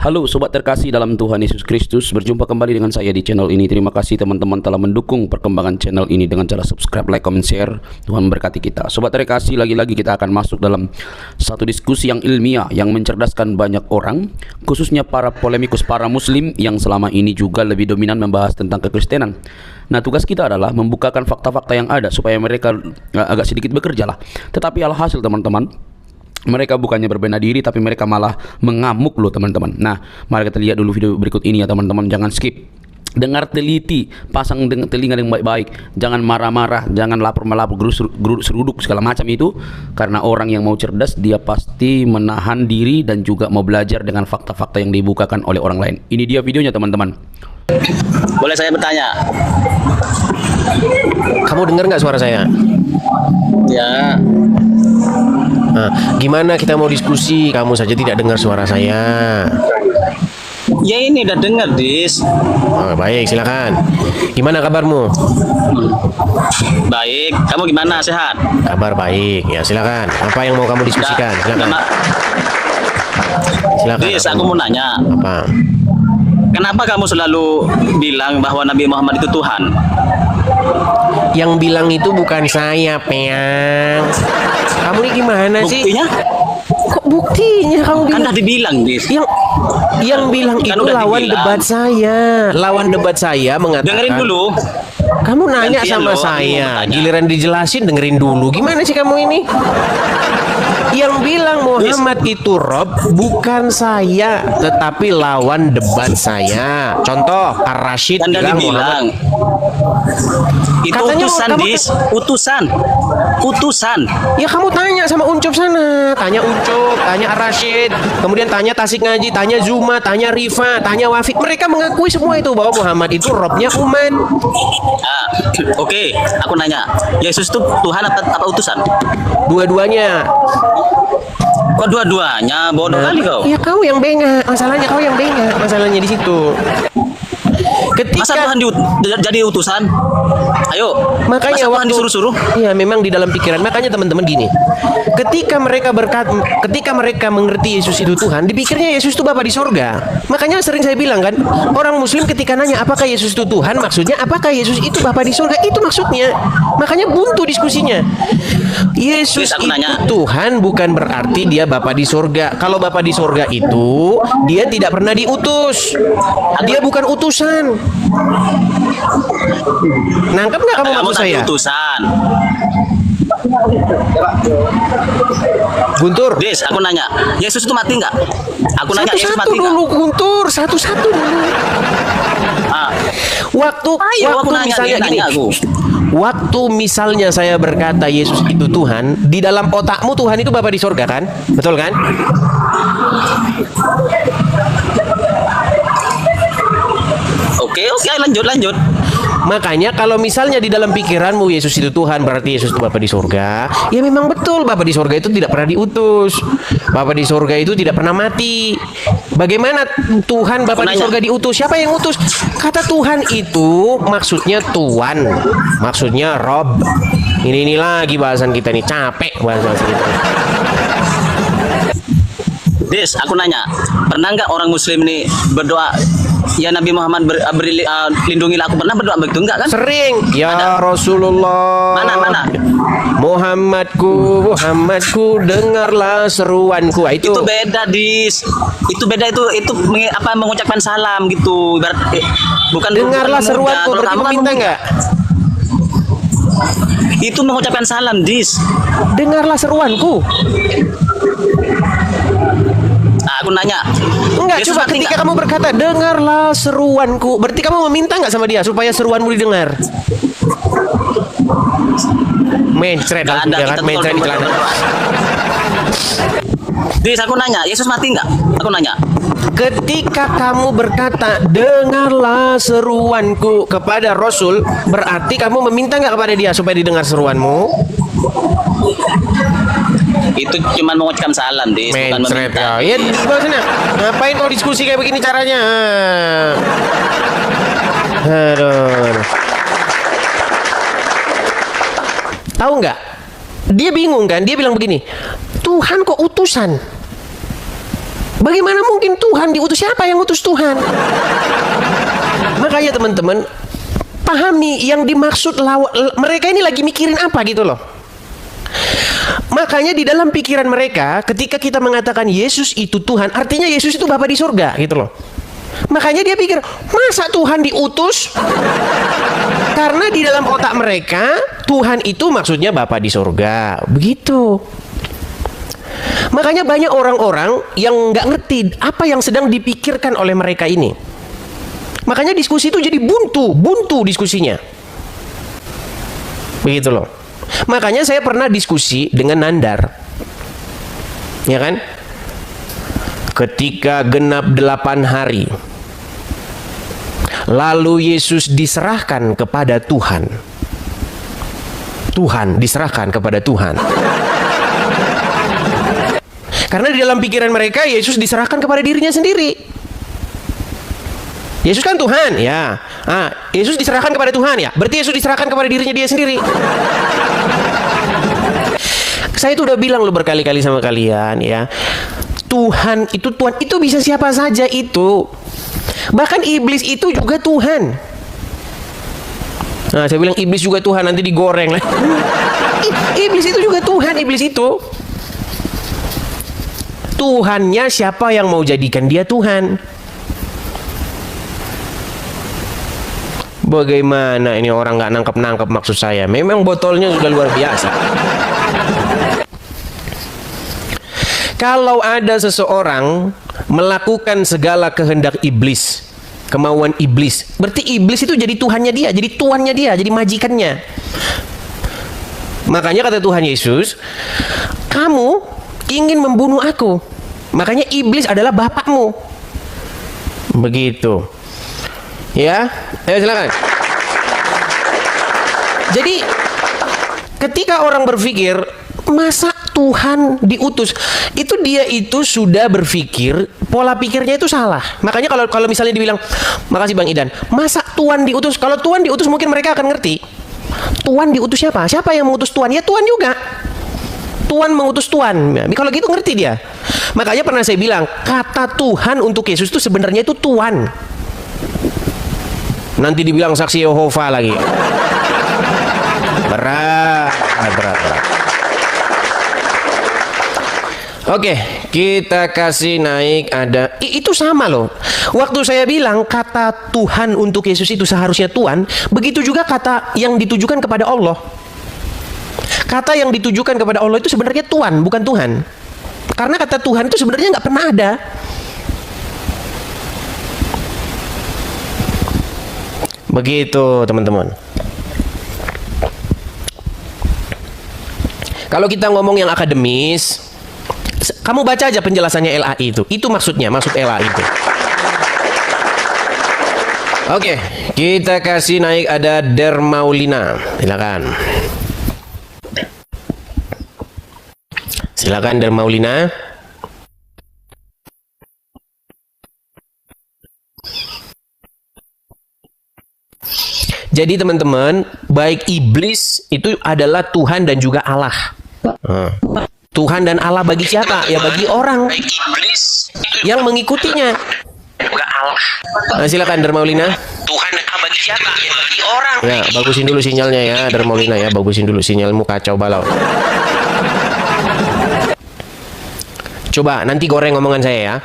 Halo sobat terkasih dalam Tuhan Yesus Kristus, berjumpa kembali dengan saya di channel ini. Terima kasih teman-teman telah mendukung perkembangan channel ini dengan cara subscribe, like, comment, share. Tuhan memberkati kita. Sobat terkasih, lagi-lagi kita akan masuk dalam satu diskusi yang ilmiah yang mencerdaskan banyak orang, khususnya para polemikus, para muslim yang selama ini juga lebih dominan membahas tentang kekristenan. Nah, tugas kita adalah membukakan fakta-fakta yang ada supaya mereka agak sedikit bekerja lah. Tetapi alhasil teman-teman, mereka bukannya berbenah diri, tapi mereka malah mengamuk loh teman-teman. Nah, mari kita lihat dulu video berikut ini ya teman-teman. Jangan skip. Dengar teliti, pasang dengan telinga yang baik-baik. Jangan marah-marah, jangan lapor-melapor, seruduk segala macam itu. Karena orang yang mau cerdas, dia pasti menahan diri dan juga mau belajar dengan fakta-fakta yang dibukakan oleh orang lain. Ini dia videonya teman-teman. Boleh saya bertanya? Kamu dengar nggak suara saya? Ya. Nah, gimana kita mau diskusi? Kamu saja tidak dengar suara saya. Ya ini udah dengar, Dis. Oh, baik, silakan. Gimana kabarmu? Baik. Kamu gimana? Sehat? Kabar baik. Ya, silakan. Apa yang mau kamu diskusikan? Silakan. Silakan. Dis, aku mau nanya. Apa? Kenapa kamu selalu bilang bahwa Nabi Muhammad itu Tuhan? Yang bilang itu bukan saya, Peang. Kamu ini gimana sih? Buktinya? Kok buktinya kamu Kan bilang? udah dibilang, Dis. Yang bilang Kan itu udah lawan dibilang. debat saya. Lawan debat saya mengatakan. Dengerin dulu. Kamu nanya Gantian sama loh, aku mau saya, bertanya. giliran dijelasin dengerin dulu. Gimana sih kamu ini? Yang bilang Muhammad itu Rob bukan saya, tetapi lawan debat saya. Contoh, Ar-Rasyid Kan udah bilang dibilang. Muhammad. Itu Katanya utusan, kamu- Dis. Utusan. Ya kamu tanya sama Uncup sana, tanya Uncup, tanya Ar-Rasyid, kemudian tanya Tasik Ngaji, tanya Zuma, tanya Rifa, tanya Wafid. Mereka mengakui semua itu bahwa Muhammad itu Robnya umat. Ah, oke. Aku nanya. Yesus itu Tuhan apa utusan? Dua-duanya. Kok dua-duanya? Bodoh kali kau. Ya kau yang bengak, masalahnya kau yang bengak, masalahnya di situ. Masa Ketika Tuhan jadi utusan? Ayo. makanya masa Tuhan waktu disuruh-suruh? Iya, memang di dalam pikiran. Makanya teman-teman gini, ketika mereka mengerti Yesus itu Tuhan, dipikirnya Yesus itu Bapa di sorga. Makanya sering saya bilang kan, orang Muslim ketika nanya apakah Yesus itu Tuhan, maksudnya apakah Yesus itu Bapa di sorga, itu maksudnya. Makanya buntu diskusinya. Yesus Please, aku itu nanya. Tuhan bukan berarti dia Bapa di sorga. Kalau Bapa di sorga itu dia tidak pernah diutus. Dia bukan utusan. Nangkep nggak kamu maksud tadi saya? utusan. Guntur. Dis, aku nanya. Yesus itu mati nggak? Aku nanya Yesus Satu-satu mati nggak? dulu Guntur, satu-satu dulu. Ah, Waktu aku nanya, misalnya dia gini. nanya aku. Waktu misalnya saya berkata Yesus itu Tuhan, di dalam otakmu Tuhan itu Bapa di sorga kan? Betul kan? Oke, lanjut. Makanya kalau misalnya di dalam pikiranmu Yesus itu Tuhan, berarti Yesus itu Bapa di sorga. Ya memang betul, Bapa di sorga itu tidak pernah diutus. Bapa di sorga itu tidak pernah mati. Bagaimana Tuhan Bapa di Nanya. sorga diutus? Siapa yang utus? Kata Tuhan itu maksudnya Tuan, maksudnya Rob. Ini lagi bahasan kita nih, capek bahasan kita. Dis, aku nanya. Pernah nggak orang Muslim ini berdoa? Ya Nabi Muhammad lindungilah aku. Pernah berdoa begitu nggak kan? Sering, ya Ada. Rasulullah. Mana? Muhammadku, dengarlah seruanku. Itu Itu beda, Dis. Itu beda itu mengucapkan salam gitu. Ibarat bukan dengarlah bukan seruanku. mudah. Kalau Berarti kamu kan meminta mudah. nggak? Itu mengucapkan salam, Dis. Dengarlah seruanku. Nah, aku nanya. Enggak, Yesus coba mati ketika nggak? kamu berkata dengarlah seruanku, berarti kamu meminta nggak sama dia supaya seruanmu didengar? Mencret, Nggak ada, kita mencret di tuh celana. Dis, aku nanya, Yesus mati nggak? Aku nanya. Ketika kamu berkata dengarlah seruanku kepada Rasul, berarti kamu meminta nggak kepada dia supaya didengar seruanmu? Itu cuma mengucapkan salam, Dis, bukan Mencret meminta. ya. Ya, di bawah sana. Ngapain kau diskusi kayak begini caranya? Aduh. Tahu nggak? Dia bingung kan? Dia bilang begini, Tuhan kok utusan? Bagaimana mungkin Tuhan diutus? Siapa yang utus Tuhan? Makanya teman-teman, pahami yang dimaksud mereka ini lagi mikirin apa gitu loh. Makanya di dalam pikiran mereka, ketika kita mengatakan Yesus itu Tuhan, artinya Yesus itu Bapa di surga gitu loh. Makanya dia pikir, masa Tuhan diutus? Karena di dalam otak mereka, Tuhan itu maksudnya Bapa di surga. Begitu. Makanya banyak orang-orang yang nggak ngerti apa yang sedang dipikirkan oleh mereka ini. Makanya diskusi itu jadi buntu diskusinya. Begitu loh. Makanya saya pernah diskusi dengan Nandar. Ya kan? Ketika genap 8 hari, lalu Yesus diserahkan kepada Tuhan. Tuhan diserahkan kepada Tuhan. Karena di dalam pikiran mereka, Yesus diserahkan kepada dirinya sendiri. Yesus kan Tuhan, ya. Yesus diserahkan kepada Tuhan, ya. Berarti Yesus diserahkan kepada dirinya dia sendiri. Saya itu udah bilang loh berkali-kali sama kalian, ya. Tuhan itu bisa siapa saja itu. Bahkan iblis itu juga Tuhan. Nah, saya bilang iblis juga Tuhan, nanti digoreng lah. Iblis itu juga Tuhan, iblis itu. Tuhannya siapa yang mau jadikan dia Tuhan? Bagaimana ini orang nggak nangkep maksud saya? Memang botolnya sudah luar biasa. Kalau ada seseorang melakukan segala kehendak iblis, kemauan iblis, berarti iblis itu jadi Tuhannya dia, jadi tuannya dia, jadi majikannya. Makanya kata Tuhan Yesus, kamu ingin membunuh aku, makanya iblis adalah bapakmu. Begitu. Ya, ayo silakan. Jadi ketika orang berpikir, masa Tuhan diutus, itu dia itu sudah berpikir, pola pikirnya itu salah. Makanya kalau misalnya dibilang, makasih Bang Idan, masa Tuhan diutus? Kalau Tuhan diutus mungkin mereka akan ngerti. Tuhan diutus siapa? Siapa yang mengutus Tuhan? Ya Tuhan juga. Tuhan mengutus Tuhan. Kalau gitu ngerti dia. Makanya pernah saya bilang, kata Tuhan untuk Yesus itu sebenarnya itu Tuhan. Nanti dibilang saksi Yehova lagi. Berat. Oke, kita kasih naik ada. Itu sama loh. Waktu saya bilang kata Tuhan untuk Yesus itu seharusnya Tuhan, begitu juga kata yang ditujukan kepada Allah. Kata yang ditujukan kepada Allah itu sebenarnya Tuhan, bukan Tuhan. Karena kata Tuhan itu sebenarnya nggak pernah ada. Begitu teman-teman. Kalau kita ngomong yang akademis, kamu baca aja penjelasannya LAI itu. Itu maksudnya, maksud LAI itu. Oke, kita kasih naik ada Dermaulina. Silakan. Silakan Dermaulina. Jadi teman-teman, baik iblis itu adalah Tuhan dan juga Allah. Tuhan dan Allah bagi siapa? Ya bagi orang yang mengikutinya. Juga Allah. Nah, silakan Dermaulina. Tuhan dan Allah bagi siapa? Ya bagi orang. Ya, bagusin dulu sinyalnya ya, Dermaulina ya, bagusin dulu sinyalmu kacau balau. Coba nanti goreng omongan saya ya.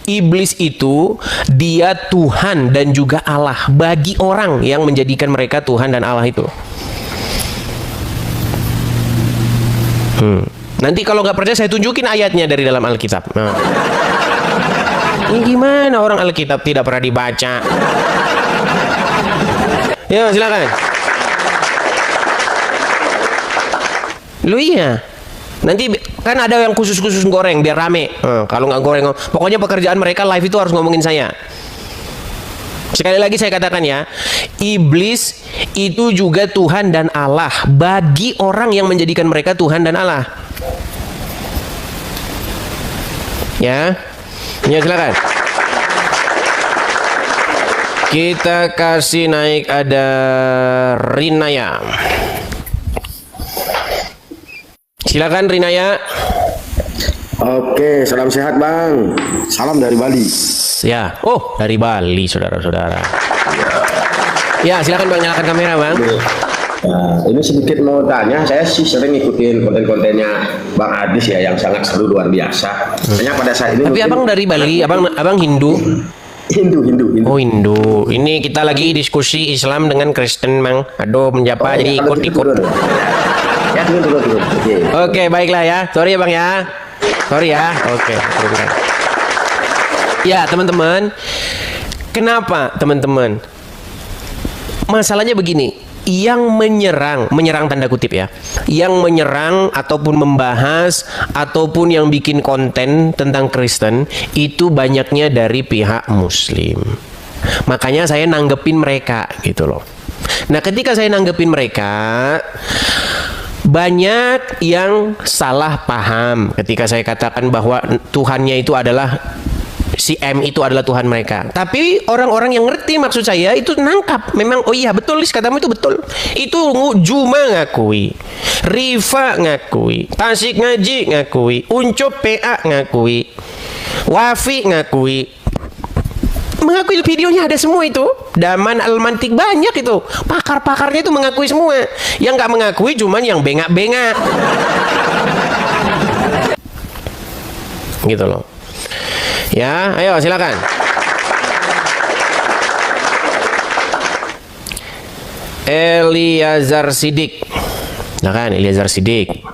Iblis itu dia Tuhan dan juga Allah bagi orang yang menjadikan mereka Tuhan dan Allah itu. Nanti kalau nggak percaya saya tunjukin ayatnya dari dalam Alkitab. Nah. Ini gimana orang Alkitab tidak pernah dibaca? Ya silakan. Lu iya. Nanti kan ada yang khusus goreng biar rame. Kalau nggak goreng, pokoknya pekerjaan mereka live itu harus ngomongin saya. Sekali lagi saya katakan ya, iblis itu juga Tuhan dan Allah bagi orang yang menjadikan mereka Tuhan dan Allah. Ya silakan. Kita kasih naik ada Rinaya. Silakan Rinaya. Oke, salam sehat Bang. Salam dari Bali. Ya, oh dari Bali saudara-saudara. Ya, silakan Bang, nyalakan kamera Bang. Nah, ini sedikit mau tanya, saya sih sering ngikutin konten-kontennya Bang Adis ya yang sangat seru luar biasa. Hanya pada saat ini. Tapi Abang dari Bali, abang Hindu. Hindu. Oh Hindu. Ini kita lagi diskusi Islam dengan Kristen Bang. Aduh menjapa jadi ikut-ikut. Ya turun. Oke, baiklah ya. Sorry ya Bang ya. Sorry ya. Oke, turunkan. Ya teman-teman, kenapa teman-teman? Masalahnya begini, yang menyerang tanda kutip ya, yang menyerang ataupun membahas ataupun yang bikin konten tentang Kristen itu banyaknya dari pihak Muslim. Makanya saya nanggepin mereka gitu loh. Nah ketika saya nanggepin mereka, banyak yang salah paham ketika saya katakan bahwa Tuhannya itu adalah si M itu adalah Tuhan mereka. Tapi orang-orang yang ngerti maksud saya itu nangkap. Memang oh iya betul Lis, katamu itu betul. Itu Juma ngakui, Rifa ngakui, Tasik Ngaji ngakui, Uncup PA ngakui, Wafi ngakui. Mengakui videonya ada semua itu. Daman Al-Mantik banyak itu. Pakar-pakarnya itu mengakui semua. Yang nggak mengakui cuman yang bengak-bengak. Gitu loh. Ya, ayo silakan. Eliezer Sidik. Silakan Eliezer Sidik.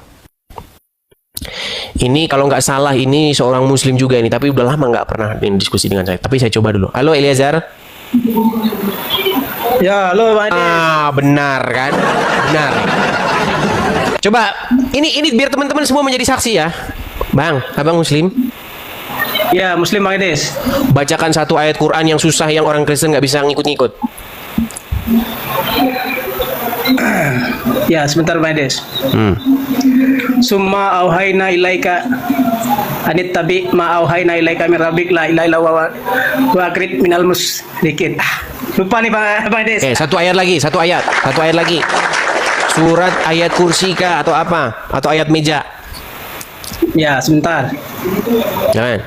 Ini kalau nggak salah ini seorang Muslim juga ini, tapi udah lama nggak pernah diskusi dengan saya. Tapi saya coba dulu. Halo Eliezer. Ya, halo Pak Ade. Ah, benar kan? Benar. Coba ini biar teman-teman semua menjadi saksi ya. Bang, Abang Muslim. Ya, Muslim Bang Ades. Bacakan satu ayat Quran yang susah yang orang Kristen nggak bisa ngikut-ngikut. Ya, sebentar Bang Ades. Summa auhayna ilaika anit tabi ma auhayna ilaika min rabbik la ilaha illa wa akrid minal musyrikin. Lupa nih Bang Ades. Oke, satu ayat lagi. Surat ayat kursi kah atau apa? Atau ayat meja? Ya, sebentar. Jangan.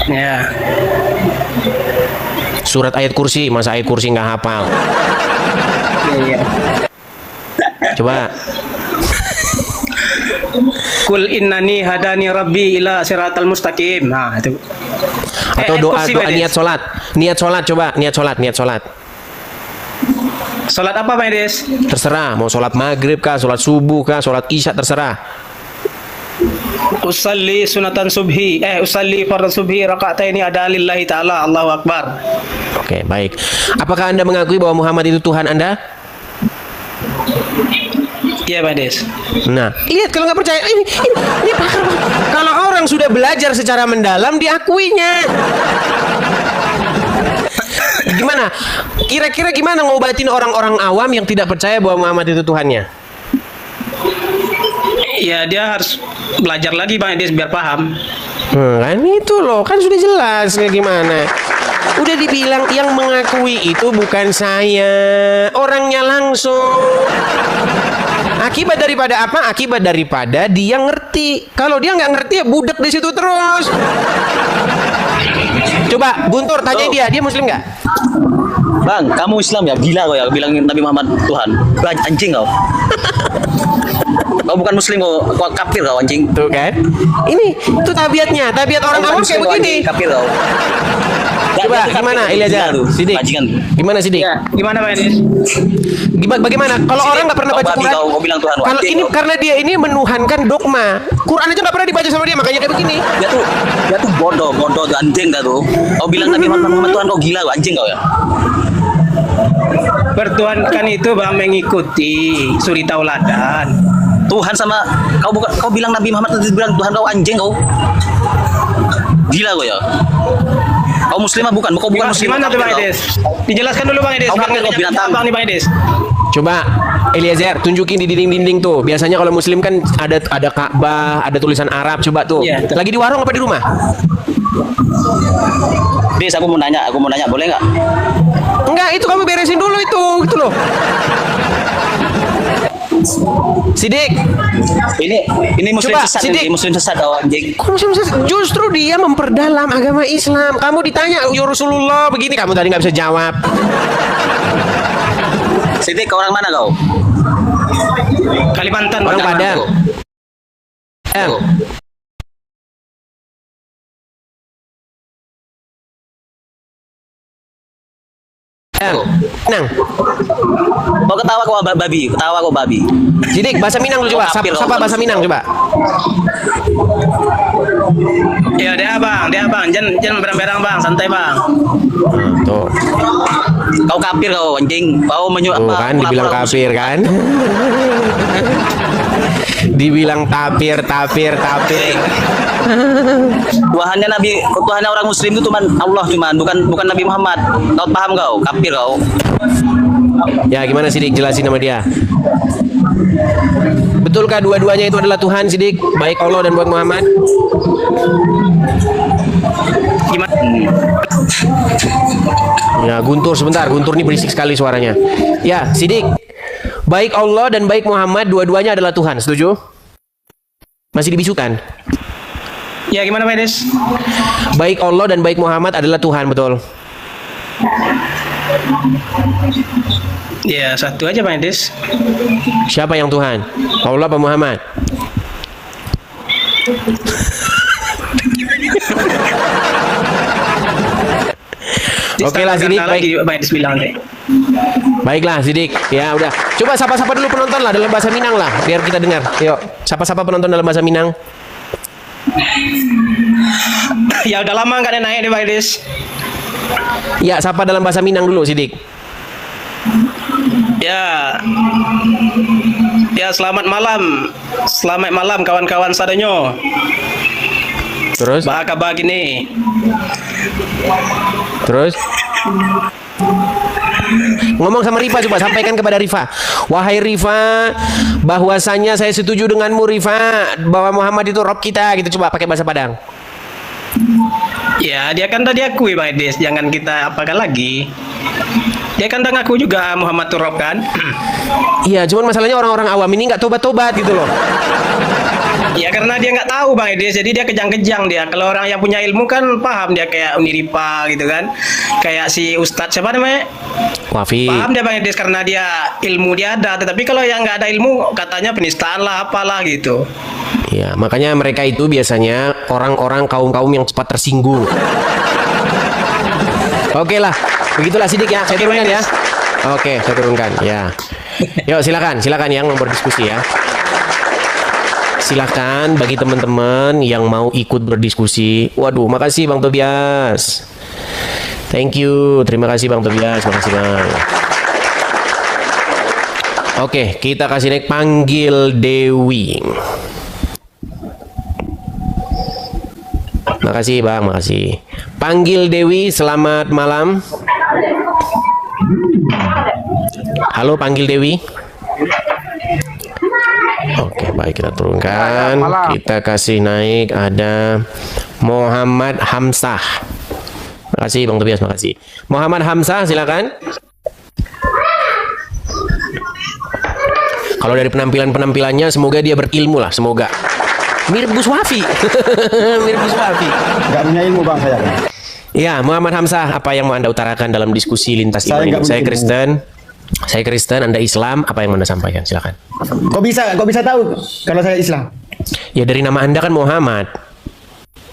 Ya. Surat ayat kursi, masa ayat kursi nggak hafal? Ya. Coba. Kul innani hadani rabbi ila siratal mustaqim. Nah, itu. Atau ayat doa kursi, doa Bang Ades. niat sholat coba, niat sholat. Salat apa Bang Ades? Terserah, mau sholat maghrib kah, sholat subuh kah, sholat isya terserah. Usalli sunatan subhi usalli fardhu subhi raka'ataini ada lillahi ta'ala Allahu akbar. Oke, baik. Apakah Anda mengakui bahwa Muhammad itu Tuhan Anda? Iya Bang Ades. Nah, lihat kalau nggak percaya ini pakar. Kalau orang sudah belajar secara mendalam diakuinya. Gimana? Kira-kira gimana ngobatin orang-orang awam yang tidak percaya bahwa Muhammad itu Tuhannya? Ya, dia harus belajar lagi Bang Ades biar paham. Kan itu loh, kan sudah jelas kayak gimana. Udah dibilang yang mengakui itu bukan saya, orangnya langsung. Akibat daripada apa? Akibat daripada dia ngerti. Kalau dia nggak ngerti ya budak di situ terus. Coba Guntur tanya dia Muslim nggak? Bang, kamu Islam ya? Gila kau ya bilang Nabi Muhammad Tuhan. Bang, anjing kau. Kau bukan Muslim kau kafir kau anjing. Tuh kan? Itu tabiatnya, tabiat orang awam kayak begini. Kafir kau. Coba gimana Eliezer? Sidik. Gimana Sidik? Ya, gimana Bang Ades? Bagaimana? Kalau orang nggak pernah baca Quran, kau bilang Tuhan. kalau ini karena dia ini menuhankan dogma. Quran aja nggak pernah dibaca sama dia, makanya kayak begini. Dia tuh bodoh anjing kau tuh. Kau bilang Nabi Muhammad Tuhan kau gila kau anjing kau ya. Bertuhankan itu Bang mengikuti suri tauladan. Tuhan sama kau bilang Nabi Muhammad itu bilang Tuhan kau anjing kau. Gila kau ya. Kau muslimah bukan? Kau bukan muslimah. Gimana tuh Bang Ades? Dijelaskan dulu Bang Ades. Kau binatang. Bang nih Bang Ades. Coba Eliezer tunjukin di dinding-dinding tuh. Biasanya kalau muslim kan ada Ka'bah, ada tulisan Arab. Coba tuh. Iya, Lagi di warung apa di rumah? Des, aku mau nanya, boleh nggak? Enggak, itu kamu beresin dulu itu gitu loh. Sidik, Ini muslim Coba, sesat, Sidik. ini muslim sesat oh, anjing. justru dia memperdalam agama Islam. Kamu ditanya, ya Rasulullah begini, kamu tadi nggak bisa jawab. Sidik, kau orang mana kau? Kalimantan. Orang Mana Padang. kau? Nang, Kau ketawa kau babi. Sidik, bahasa Minang dulu coba. Kafir, Sapa kau bahasa Minang coba. Ya dia bang, jangan berang-berang bang, santai bang. Tuh, Kau kafir kau anjing. Kau tuh kan dibilang kafir kan? Dibilang tapir. Tuhannya orang muslim itu cuma Allah, bukan Nabi Muhammad. Kau paham kau? Kafir kau. Ya gimana Sidik, jelasin sama dia. Betulkah dua-duanya itu adalah Tuhan, Sidik? Baik Allah dan baik Muhammad? Gimana? Ya Guntur sebentar, Guntur ini berisik sekali suaranya. Ya Sidik, baik Allah dan baik Muhammad dua-duanya adalah Tuhan, setuju? Masih dibisukan? Ya gimana Pak Des? Baik Allah dan baik Muhammad adalah Tuhan, betul? Ya satu aja Pak Des. Siapa yang Tuhan? Allah apa Muhammad? Oke lah Sidik, baik. Pak Des bilang deh. Baiklah Sidik, ya udah. Coba sapa-sapa dulu penonton lah dalam bahasa Minang lah, biar kita dengar. Yuk, sapa-sapa penonton dalam bahasa Minang. Ya udah lama nggak ada naik deh Pak Des. Ya, sapa dalam bahasa Minang dulu Sidik. Ya selamat malam kawan-kawan sadanyo. Terus? Bahaka begini. Terus? Ngomong sama Rifa, coba sampaikan kepada Rifa. Wahai Rifa, bahwasanya saya setuju denganmu Rifa, bahwa Muhammad itu Rob kita, gitu. Coba pakai bahasa Padang. Ya dia kan tadi akui Pak Des, jangan kita apakan lagi. Dia kan udah ngaku juga Muhammad Turab kan. Iya, cuman masalahnya orang-orang awam ini nggak tobat-tobat gitu loh. Ya karena dia nggak tahu Bang Edes, jadi dia kejang-kejang dia. Kalau orang yang punya ilmu kan paham dia, kayak Uniripa gitu kan. Kayak si Ustadz siapa namanya? Wafi. Paham dia Bang Edes karena dia ilmu dia ada. Tetapi kalau yang nggak ada ilmu katanya penistaan lah apalah gitu. Iya, makanya mereka itu biasanya orang-orang kaum-kaum yang cepat tersinggung. Oke lah, begitulah Sidik ya. Saya turunkan ya. Oke, saya turunkan ya. Yuk silakan yang mau berdiskusi ya. Silakan bagi teman-teman yang mau ikut berdiskusi. Waduh, makasih Bang Tobias. Thank you, terima kasih Bang Tobias, makasih Bang. Oke, kita kasih naik panggil Dewi. Makasih Bang, makasih. Panggil Dewi, selamat malam. Halo, panggil Dewi. Oke, baik, kita turunkan. Kita kasih naik ada Muhammad Hamzah. Makasih Bang Tobias, makasih. Muhammad Hamzah, silakan. Kalau dari penampilannya, semoga dia berilmu lah, semoga. Mirip Gus Wafi. Mirip Gus Wafi. Gak punya ilmu Bang saya. Ya, Muhammad Hamzah, apa yang mau Anda utarakan dalam diskusi lintas iman ini? Saya Kristen, Anda Islam, apa yang Anda sampaikan? Silakan. Kok bisa tahu kalau saya Islam? Ya dari nama Anda kan Muhammad.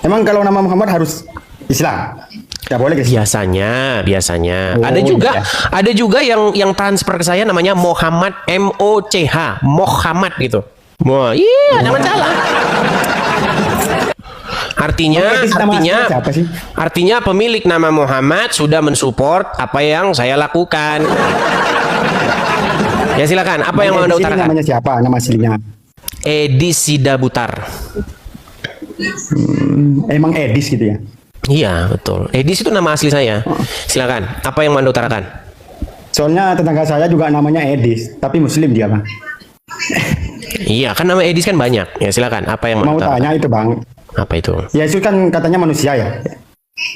Emang kalau nama Muhammad harus Islam? Ya boleh guys. Biasanya. Oh, Ada juga yang transfer ke saya namanya Muhammad, MOCH, Muhammad gitu. Wah, iya, jangan salah. Artinya pemilik nama Muhammad sudah mensupport apa yang saya lakukan. Ya silakan, apa yang mau Anda utarakan? Namanya siapa? Nama aslinya? Edis Sidabutar. Emang Edis gitu ya? Iya, betul. Edis itu nama asli saya. Silakan, apa yang mau Anda utarakan? Soalnya tetangga saya juga namanya Edis, tapi Muslim dia Bang. Iya, kan nama Edis kan banyak. Ya silakan, apa yang mau utarakan? tanya itu Bang, Apa itu? Yesus kan katanya manusia ya.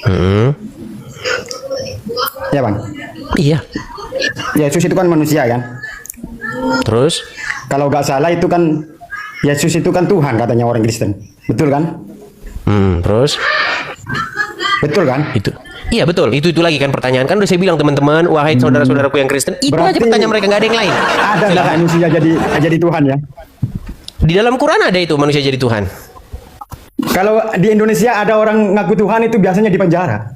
Hmm. Ya bang. Iya. Yesus itu kan manusia kan. Terus? Kalau nggak salah itu kan Yesus itu kan Tuhan katanya orang Kristen. Betul kan? Terus? Betul kan? Itu. Iya betul, itu lagi kan pertanyaan. Kan udah saya bilang teman-teman, wahai saudara-saudaraku yang Kristen, itu aja Berarti pertanyaan mereka, nggak ada yang lain. Ada nggak Silakan. manusia jadi Tuhan ya? Di dalam Quran ada itu manusia jadi Tuhan. Kalau di Indonesia ada orang ngaku Tuhan itu biasanya di penjara.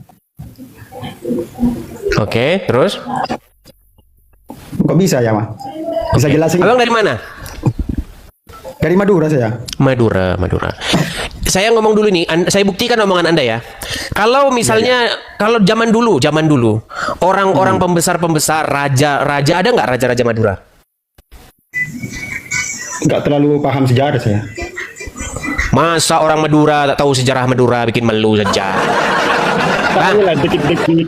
Oke, terus? Kok bisa ya, Mas? Bisa Oke. jelasin? Abang dari mana? Dari Madura saya. Madura. Saya ngomong dulu nih, saya buktikan omongan Anda ya. Kalau misalnya, kalau zaman dulu, orang-orang pembesar-pembesar, raja, ada nggak raja-raja Madura? Nggak terlalu paham sejarah saya. Masa orang Madura tak tahu sejarah Madura, bikin malu saja. Bang, Tahu lah dikit-dikit.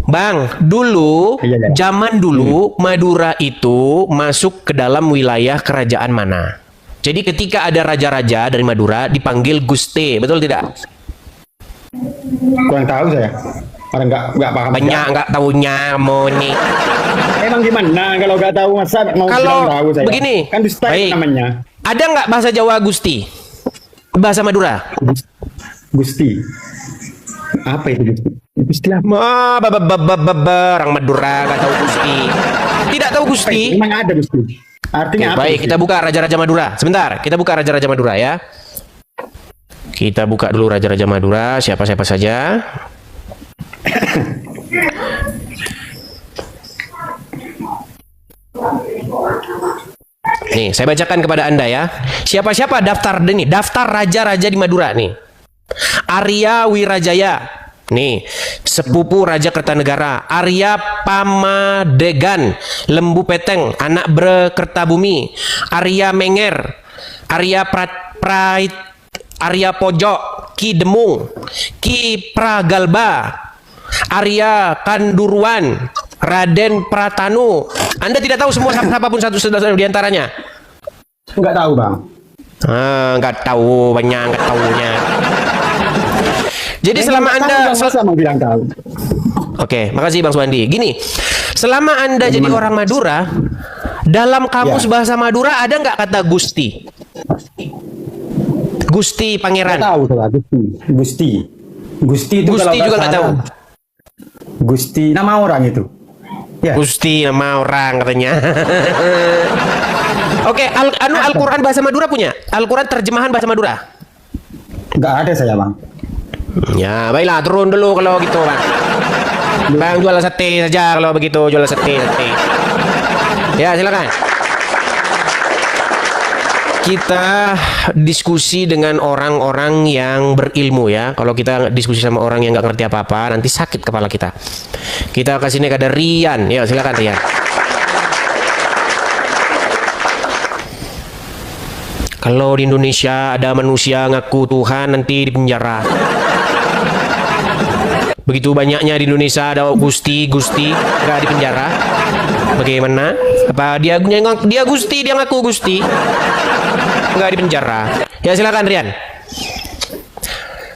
Bang, dulu, Iya. zaman dulu, Madura itu masuk ke dalam wilayah kerajaan mana? Jadi ketika ada raja-raja dari Madura dipanggil Guste, betul tidak? Kurang tahu saya. Orang nggak paham. Banyak nggak tahunya mau nih. Emang gimana kalau nggak tahu masa mau Kalau bilang tahu saya? begini, Kan dusta baik. namanya. Ada nggak bahasa Jawa Gusti? Bahasa Madura? Gusti. Apa itu Gusti? Gusti apa? Orang Madura nggak tahu Gusti. Tidak tahu Gusti? Emang ada Gusti. Artinya apa? Baik, Gusti? kita buka Raja-Raja Madura. Sebentar, kita buka Raja-Raja Madura ya. Kita buka dulu Raja-Raja Madura, siapa-siapa saja. Nih, saya bacakan kepada Anda ya. Siapa-siapa daftar raja-raja di Madura nih. Arya Wirajaya. Nih, sepupu Raja Kertanegara. Arya Pamadegan, Lembu Peteng, anak Bre Kertabumi. Arya Menger, Arya Arya Pojok, Ki Demung, Ki Pragalba, Arya Kanduruan, Raden Pratanu. Anda tidak tahu semua siapapun satu di antaranya? Nggak tahu bang. Nggak tahu, banyak nggak tahunya. Jadi selama Anda mau bilang tahu. Oke, makasih Bang Suwandi. Gini, selama Anda jadi orang Madura, dalam kamus Ya. bahasa Madura ada nggak kata Gusti? Gusti Pangeran. Nggak tahu saya Gusti. Gusti itu Gusti kalau juga nggak tahu. Gusti nama orang itu. Ya. Gusti nama orang katanya. Oke, Al-Quran bahasa Madura punya? Al-Quran terjemahan bahasa Madura? Nggak ada saya bang. Ya, baiklah turun dulu kalau gitu, Bang. Bang jual sate saja kalau begitu, jual sate. Ya, silakan. Kita diskusi dengan orang-orang yang berilmu ya. Kalau kita diskusi sama orang yang nggak ngerti apa-apa, nanti sakit kepala kita. Kita kasih nih ada Rian. Ya, silakan Rian. Kalau di Indonesia ada manusia ngaku Tuhan nanti di penjara. Begitu banyaknya di Indonesia ada Gusti nggak di penjara. Bagaimana? Apa dia Gusti, dia ngaku Gusti, nggak di penjara? Ya silakan Rian.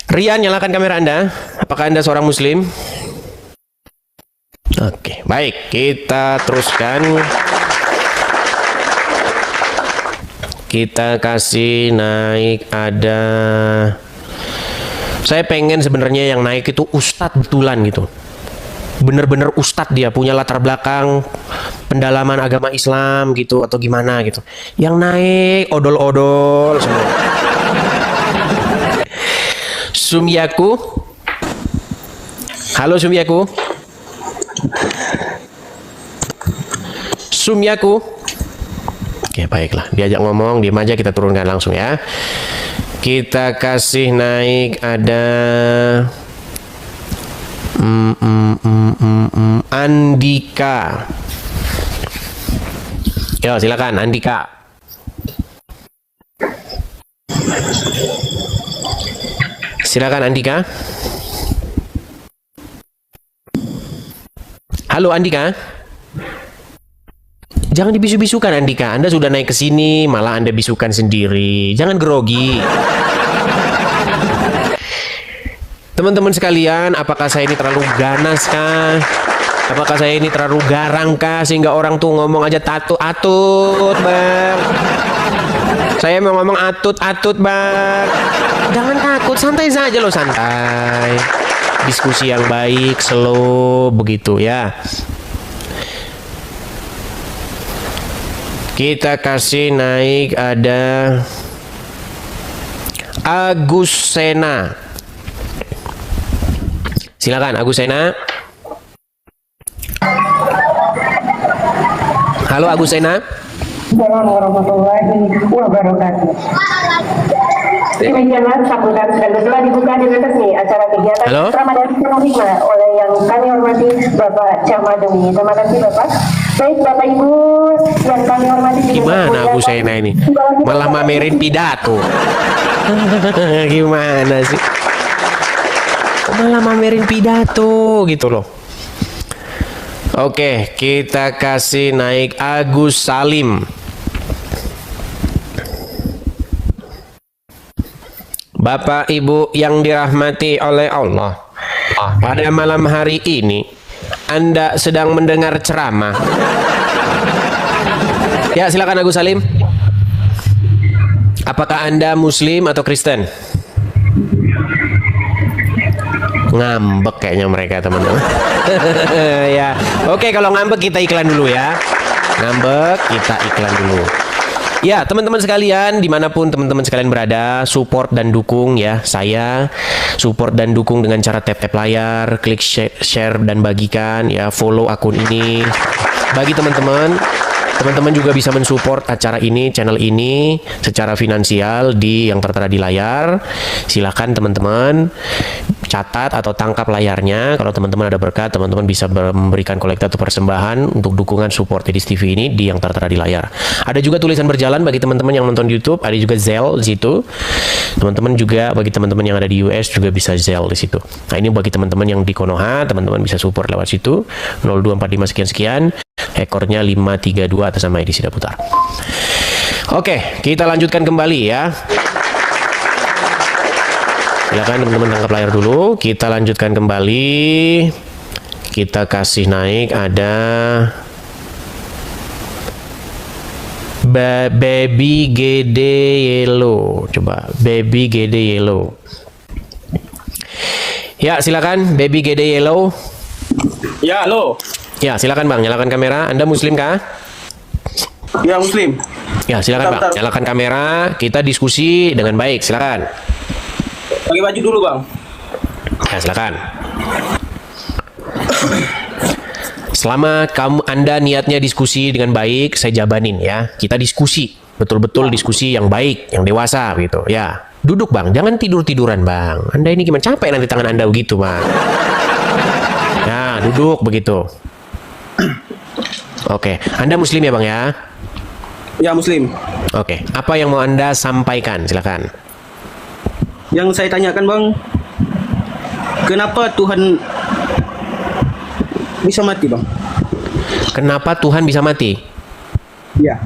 Rian, nyalakan kamera Anda. Apakah Anda seorang Muslim? Oke, baik. Kita teruskan. Kita kasih naik ada. Saya pengen sebenarnya yang naik itu ustadz betulan gitu. Bener-bener ustadz, dia punya latar belakang pendalaman agama Islam gitu atau gimana gitu. Yang naik odol-odol semua. Sumyaku. Halo Sumyaku. Sumyaku. Oke, baiklah. Diajak ngomong, diam aja, kita turunkan langsung ya. Kita kasih naik ada Andika. Yo, silakan Andika. Silakan Andika. Halo Andika. Jangan dibisu-bisukan Andika. Anda sudah naik ke sini, malah Anda bisukan sendiri. Jangan grogi. Teman-teman sekalian, apakah saya ini terlalu ganas kah? Apakah saya ini terlalu garang kah sehingga orang tuh ngomong aja atut, Bang? Saya mau ngomong atut, Bang. Jangan takut, santai saja loh, santai. Diskusi yang baik, slow begitu ya. Kita kasih naik ada Agus Sena. Silakan Agus Sena. Halo Agus Sena. Assalamualaikum warahmatullahi wabarakatuh. Demikianlah sambutan sekaligus telah dibuka dengan resmi acara kegiatan Halo? Ramadan Penuh Hikmah oleh yang kami hormati Bapak Camademi. Terima kasih Bapak. Baik Bapak Ibu yang kami hormati. Gimana Agus Sena ini? Malah mamerin pidato. Gimana sih? Kok malah mamerin pidato gitu loh. Oke, kita kasih naik Agus Salim. Bapak Ibu yang dirahmati oleh Allah, pada malam hari ini Anda sedang mendengar ceramah. Ya, silakan Agus Salim. Apakah Anda Muslim atau Kristen? Ngambek kayaknya mereka teman-teman. Ya, oke, kalau ngambek kita iklan dulu ya. Ngambek kita iklan dulu. Ya, teman-teman sekalian, dimanapun teman-teman sekalian berada, support dan dukung ya. Saya support dan dukung dengan cara tap-tap layar, klik share dan bagikan ya, follow akun ini. Bagi teman-teman juga bisa mensupport acara ini, channel ini secara finansial di yang tertera di layar. Silakan teman-teman catat atau tangkap layarnya. Kalau teman-teman ada berkat, teman-teman bisa memberikan kolektif atau persembahan untuk dukungan support Edis TV ini di yang tertera di layar. Ada juga tulisan berjalan bagi teman-teman yang nonton di YouTube, ada juga Zelle di situ. Teman-teman juga bagi teman-teman yang ada di US juga bisa Zelle di situ. Nah, ini bagi teman-teman yang di Konoha, teman-teman bisa support lewat situ 0245 sekian-sekian. Ekornya 532 atas nama Edis Sidaputar. Oke, kita lanjutkan kembali ya. Silakan teman-teman tangkap layar dulu. Kita lanjutkan kembali. Kita kasih naik ada Baby Gede Yellow. Coba Baby Gede Yellow. Ya, silakan Baby Gede Yellow. Ya, halo. Ya, silakan Bang, nyalakan kamera. Anda Muslim kah? Ya, Muslim. Ya, silakan Bang, nyalakan kamera. Kita diskusi dengan baik. Silakan. Pakai baju dulu, Bang. Ya, silakan. Selama Anda niatnya diskusi dengan baik, saya jabanin ya. Kita diskusi, betul-betul diskusi yang baik, yang dewasa gitu ya. Duduk Bang, jangan tidur-tiduran Bang. Anda ini gimana, capek nanti tangan Anda begitu Bang. Ya, duduk begitu. Oke, Anda Muslim ya Bang ya? Ya, Muslim. Oke, apa yang mau Anda sampaikan? Silakan. Yang saya tanyakan, Bang, kenapa Tuhan bisa mati, Bang? Kenapa Tuhan bisa mati? Ya.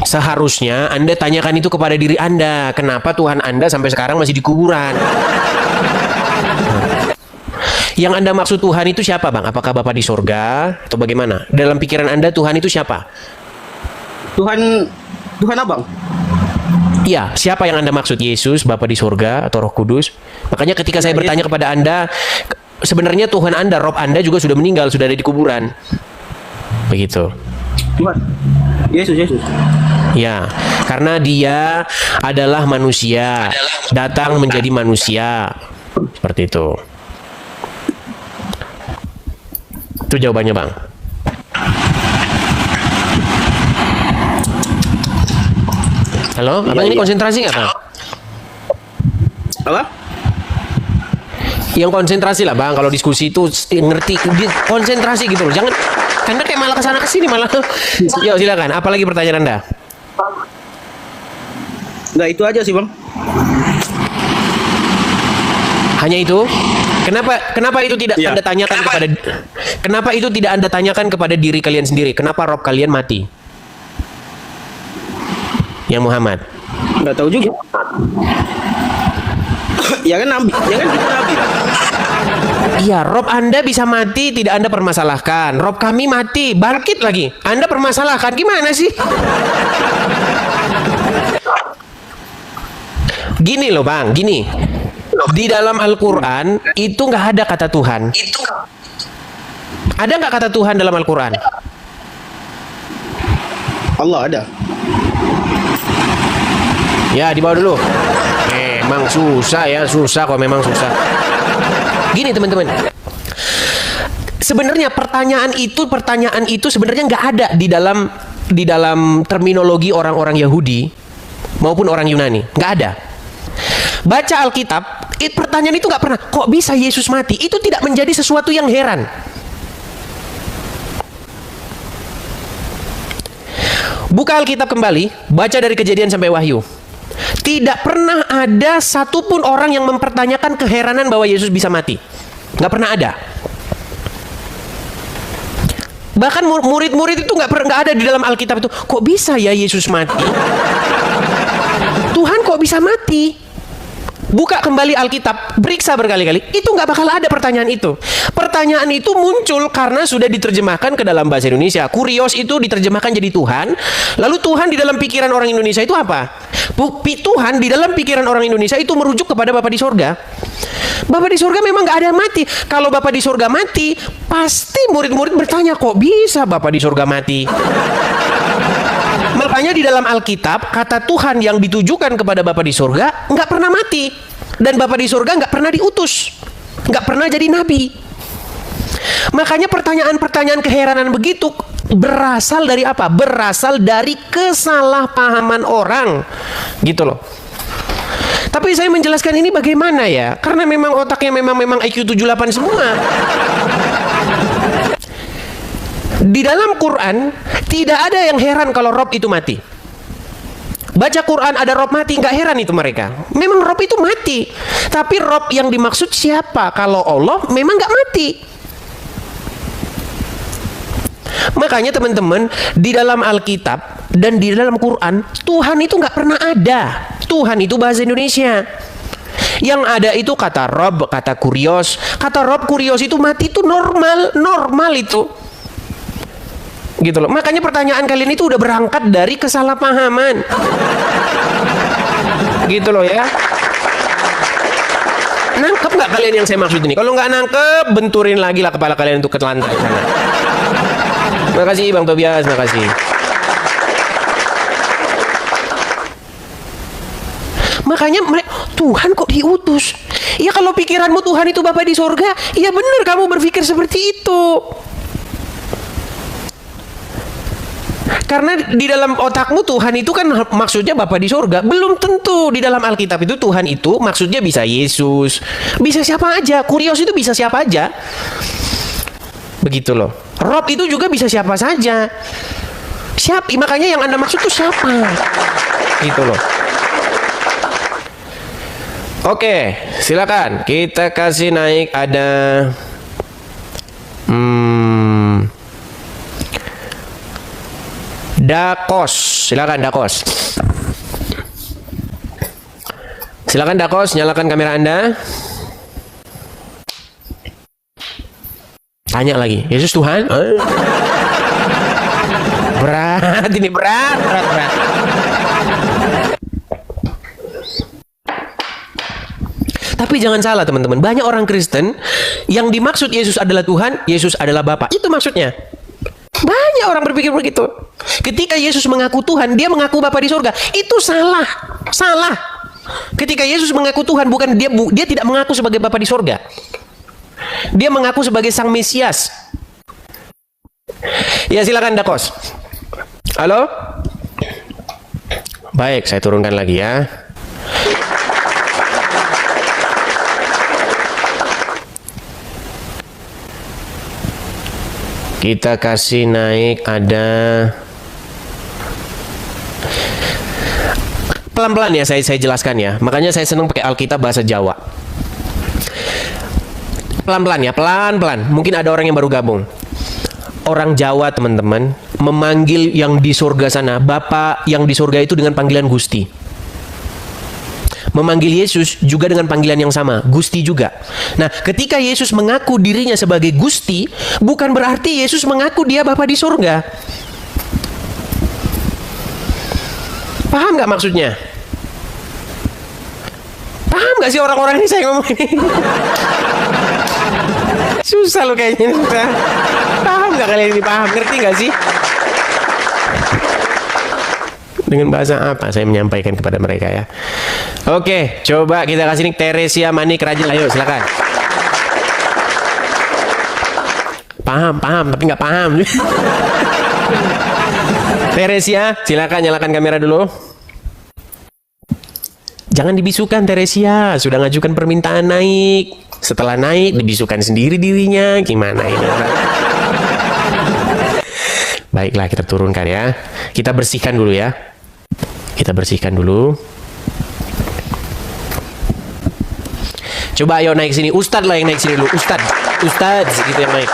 Seharusnya Anda tanyakan itu kepada diri Anda. Kenapa Tuhan Anda sampai sekarang masih di kuburan? Yang Anda maksud Tuhan itu siapa Bang? Apakah Bapak di sorga atau bagaimana? Dalam pikiran Anda Tuhan itu siapa? Tuhan Abang. Iya, siapa yang Anda maksud? Yesus, Bapa di surga, atau Roh Kudus? Makanya ketika saya bertanya kepada Anda, sebenarnya Tuhan Anda, Rob Anda juga sudah meninggal, sudah ada di kuburan. Begitu. Tuhan. Yesus. Ya, karena dia adalah manusia, datang menjadi manusia. Seperti itu. Itu jawabannya, Bang. Halo, Abang ini konsentrasi nggak Bang? Apa? Yang konsentrasi lah Bang, kalau diskusi itu ngerti, konsentrasi gitu loh. Jangan, Anda kayak malah kesana kesini malah. Yo silakan, apalagi pertanyaan Anda? Nggak, itu aja sih Bang. Hanya itu? Kenapa itu tidak Anda tanyakan kepada? Kenapa itu tidak Anda tanyakan kepada diri kalian sendiri? Kenapa Rob kalian mati? Yang Muhammad. Nggak tahu juga. Ya kan nabi, ya kan kita nabi. Iya, Rob Anda bisa mati, tidak Anda permasalahkan. Rob kami mati, bangkit lagi. Anda permasalahkan, gimana sih? Gini loh Bang, gini. Di dalam Al-Quran itu nggak ada kata Tuhan. Ada nggak kata Tuhan dalam Al-Quran? Allah ada. Ya, di bawah dulu. Memang susah ya, susah kok, memang susah. Gini teman-teman, sebenarnya pertanyaan itu sebenarnya nggak ada di dalam terminologi orang-orang Yahudi maupun orang Yunani, nggak ada. Baca Alkitab, pertanyaan itu nggak pernah. Kok bisa Yesus mati? Itu tidak menjadi sesuatu yang heran. Buka Alkitab kembali, baca dari Kejadian sampai Wahyu. Tidak pernah ada satupun orang yang mempertanyakan keheranan bahwa Yesus bisa mati. Nggak pernah ada. Bahkan murid-murid itu nggak ada di dalam Alkitab itu. Kok bisa ya Yesus mati? Tuhan kok bisa mati? Buka kembali Alkitab, periksa berkali-kali. Itu nggak bakal ada pertanyaan itu. Pertanyaan itu muncul karena sudah diterjemahkan ke dalam bahasa Indonesia. Kurios itu diterjemahkan jadi Tuhan. Lalu Tuhan di dalam pikiran orang Indonesia itu apa? Tuhan di dalam pikiran orang Indonesia itu merujuk kepada Bapa di sorga. Bapa di sorga memang nggak ada yang mati. Kalau Bapa di sorga mati, pasti murid-murid bertanya, kok bisa Bapa di sorga mati? Makanya di dalam Alkitab, kata Tuhan yang ditujukan kepada Bapa di sorga nggak pernah mati. Dan Bapa di sorga nggak pernah diutus. Nggak pernah jadi nabi. Makanya pertanyaan-pertanyaan keheranan begitu berasal dari apa? Berasal dari kesalahpahaman orang. Gitu loh. Tapi saya menjelaskan ini bagaimana ya? Karena memang otaknya memang IQ 78 semua. Di dalam Quran tidak ada yang heran kalau Rob itu mati. Baca Quran ada Rob mati, nggak heran itu mereka. Memang Rob itu mati. Tapi Rob yang dimaksud siapa? Kalau Allah memang nggak mati. Makanya teman-teman, di dalam Alkitab dan di dalam Quran, Tuhan itu nggak pernah ada. Tuhan itu bahasa Indonesia. Yang ada itu kata Rob, kata Kurios. Kata Rob, Kurios itu mati itu normal itu. Gitu loh. Makanya pertanyaan kalian itu udah berangkat dari kesalahpahaman. Gitu loh ya. Nangkep nggak kalian yang saya maksud ini? Kalau nggak nangkep, benturin lagi lah kepala kalian untuk ke lantai sana. Makasih Bang Tobias, makasih. Makanya Tuhan kok diutus? Ya kalau pikiranmu Tuhan itu Bapa di sorga, ya benar kamu berpikir seperti itu. Karena di dalam otakmu Tuhan itu kan maksudnya Bapa di sorga. Belum tentu di dalam Alkitab itu Tuhan itu maksudnya bisa Yesus, bisa siapa aja. Kurios itu bisa siapa aja. Begitu loh. Rob itu juga bisa siapa saja. Makanya yang Anda maksud itu siapa? Gitu loh. Oke, silakan kita kasih naik ada Dakos. Silakan Dakos. Silakan Dakos, nyalakan kamera Anda. Tanya lagi, Yesus Tuhan? Berat ini, berat. Tapi jangan salah teman-teman, banyak orang Kristen yang dimaksud Yesus adalah Tuhan, Yesus adalah Bapa. Itu maksudnya. Banyak orang berpikir begitu. Ketika Yesus mengaku Tuhan, dia mengaku Bapa di sorga. Itu salah. Salah. Ketika Yesus mengaku Tuhan, bukan dia tidak mengaku sebagai Bapa di sorga. Dia mengaku sebagai Sang Mesias. Ya silakan Dakos. Halo? Baik, saya turunkan lagi ya. Kita kasih naik ada pelan-pelan ya, saya jelaskan ya. Makanya saya senang pakai Alkitab bahasa Jawa. Pelan-pelan ya, pelan-pelan. Mungkin ada orang yang baru gabung. Orang Jawa teman-teman memanggil yang di surga sana, Bapa yang di surga itu dengan panggilan Gusti. memanggil Yesus juga dengan panggilan yang sama, Gusti juga. Nah, ketika Yesus mengaku dirinya sebagai Gusti, bukan berarti Yesus mengaku dia Bapa di surga. Paham nggak maksudnya? Paham nggak sih orang-orang ini saya ngomong ini? Susah loh kayaknya ini. Susah. Paham nggak kalian ini? Paham? Ngerti nggak sih? Dengan bahasa apa saya menyampaikan kepada mereka ya? Oke, coba kita kasih nih Teresia Manik Rajin. Ayo silakan. Paham, tapi nggak paham. Teresia, silakan nyalakan kamera dulu. Jangan dibisukan Teresia, sudah ngajukan permintaan naik. Setelah naik dibisukan sendiri dirinya, gimana ini? Baiklah, kita turunkan ya. Kita bersihkan dulu ya. Kita bersihkan dulu. Coba ayo naik sini. Ustadz lah yang naik sini dulu. Ustadz gitu yang naik.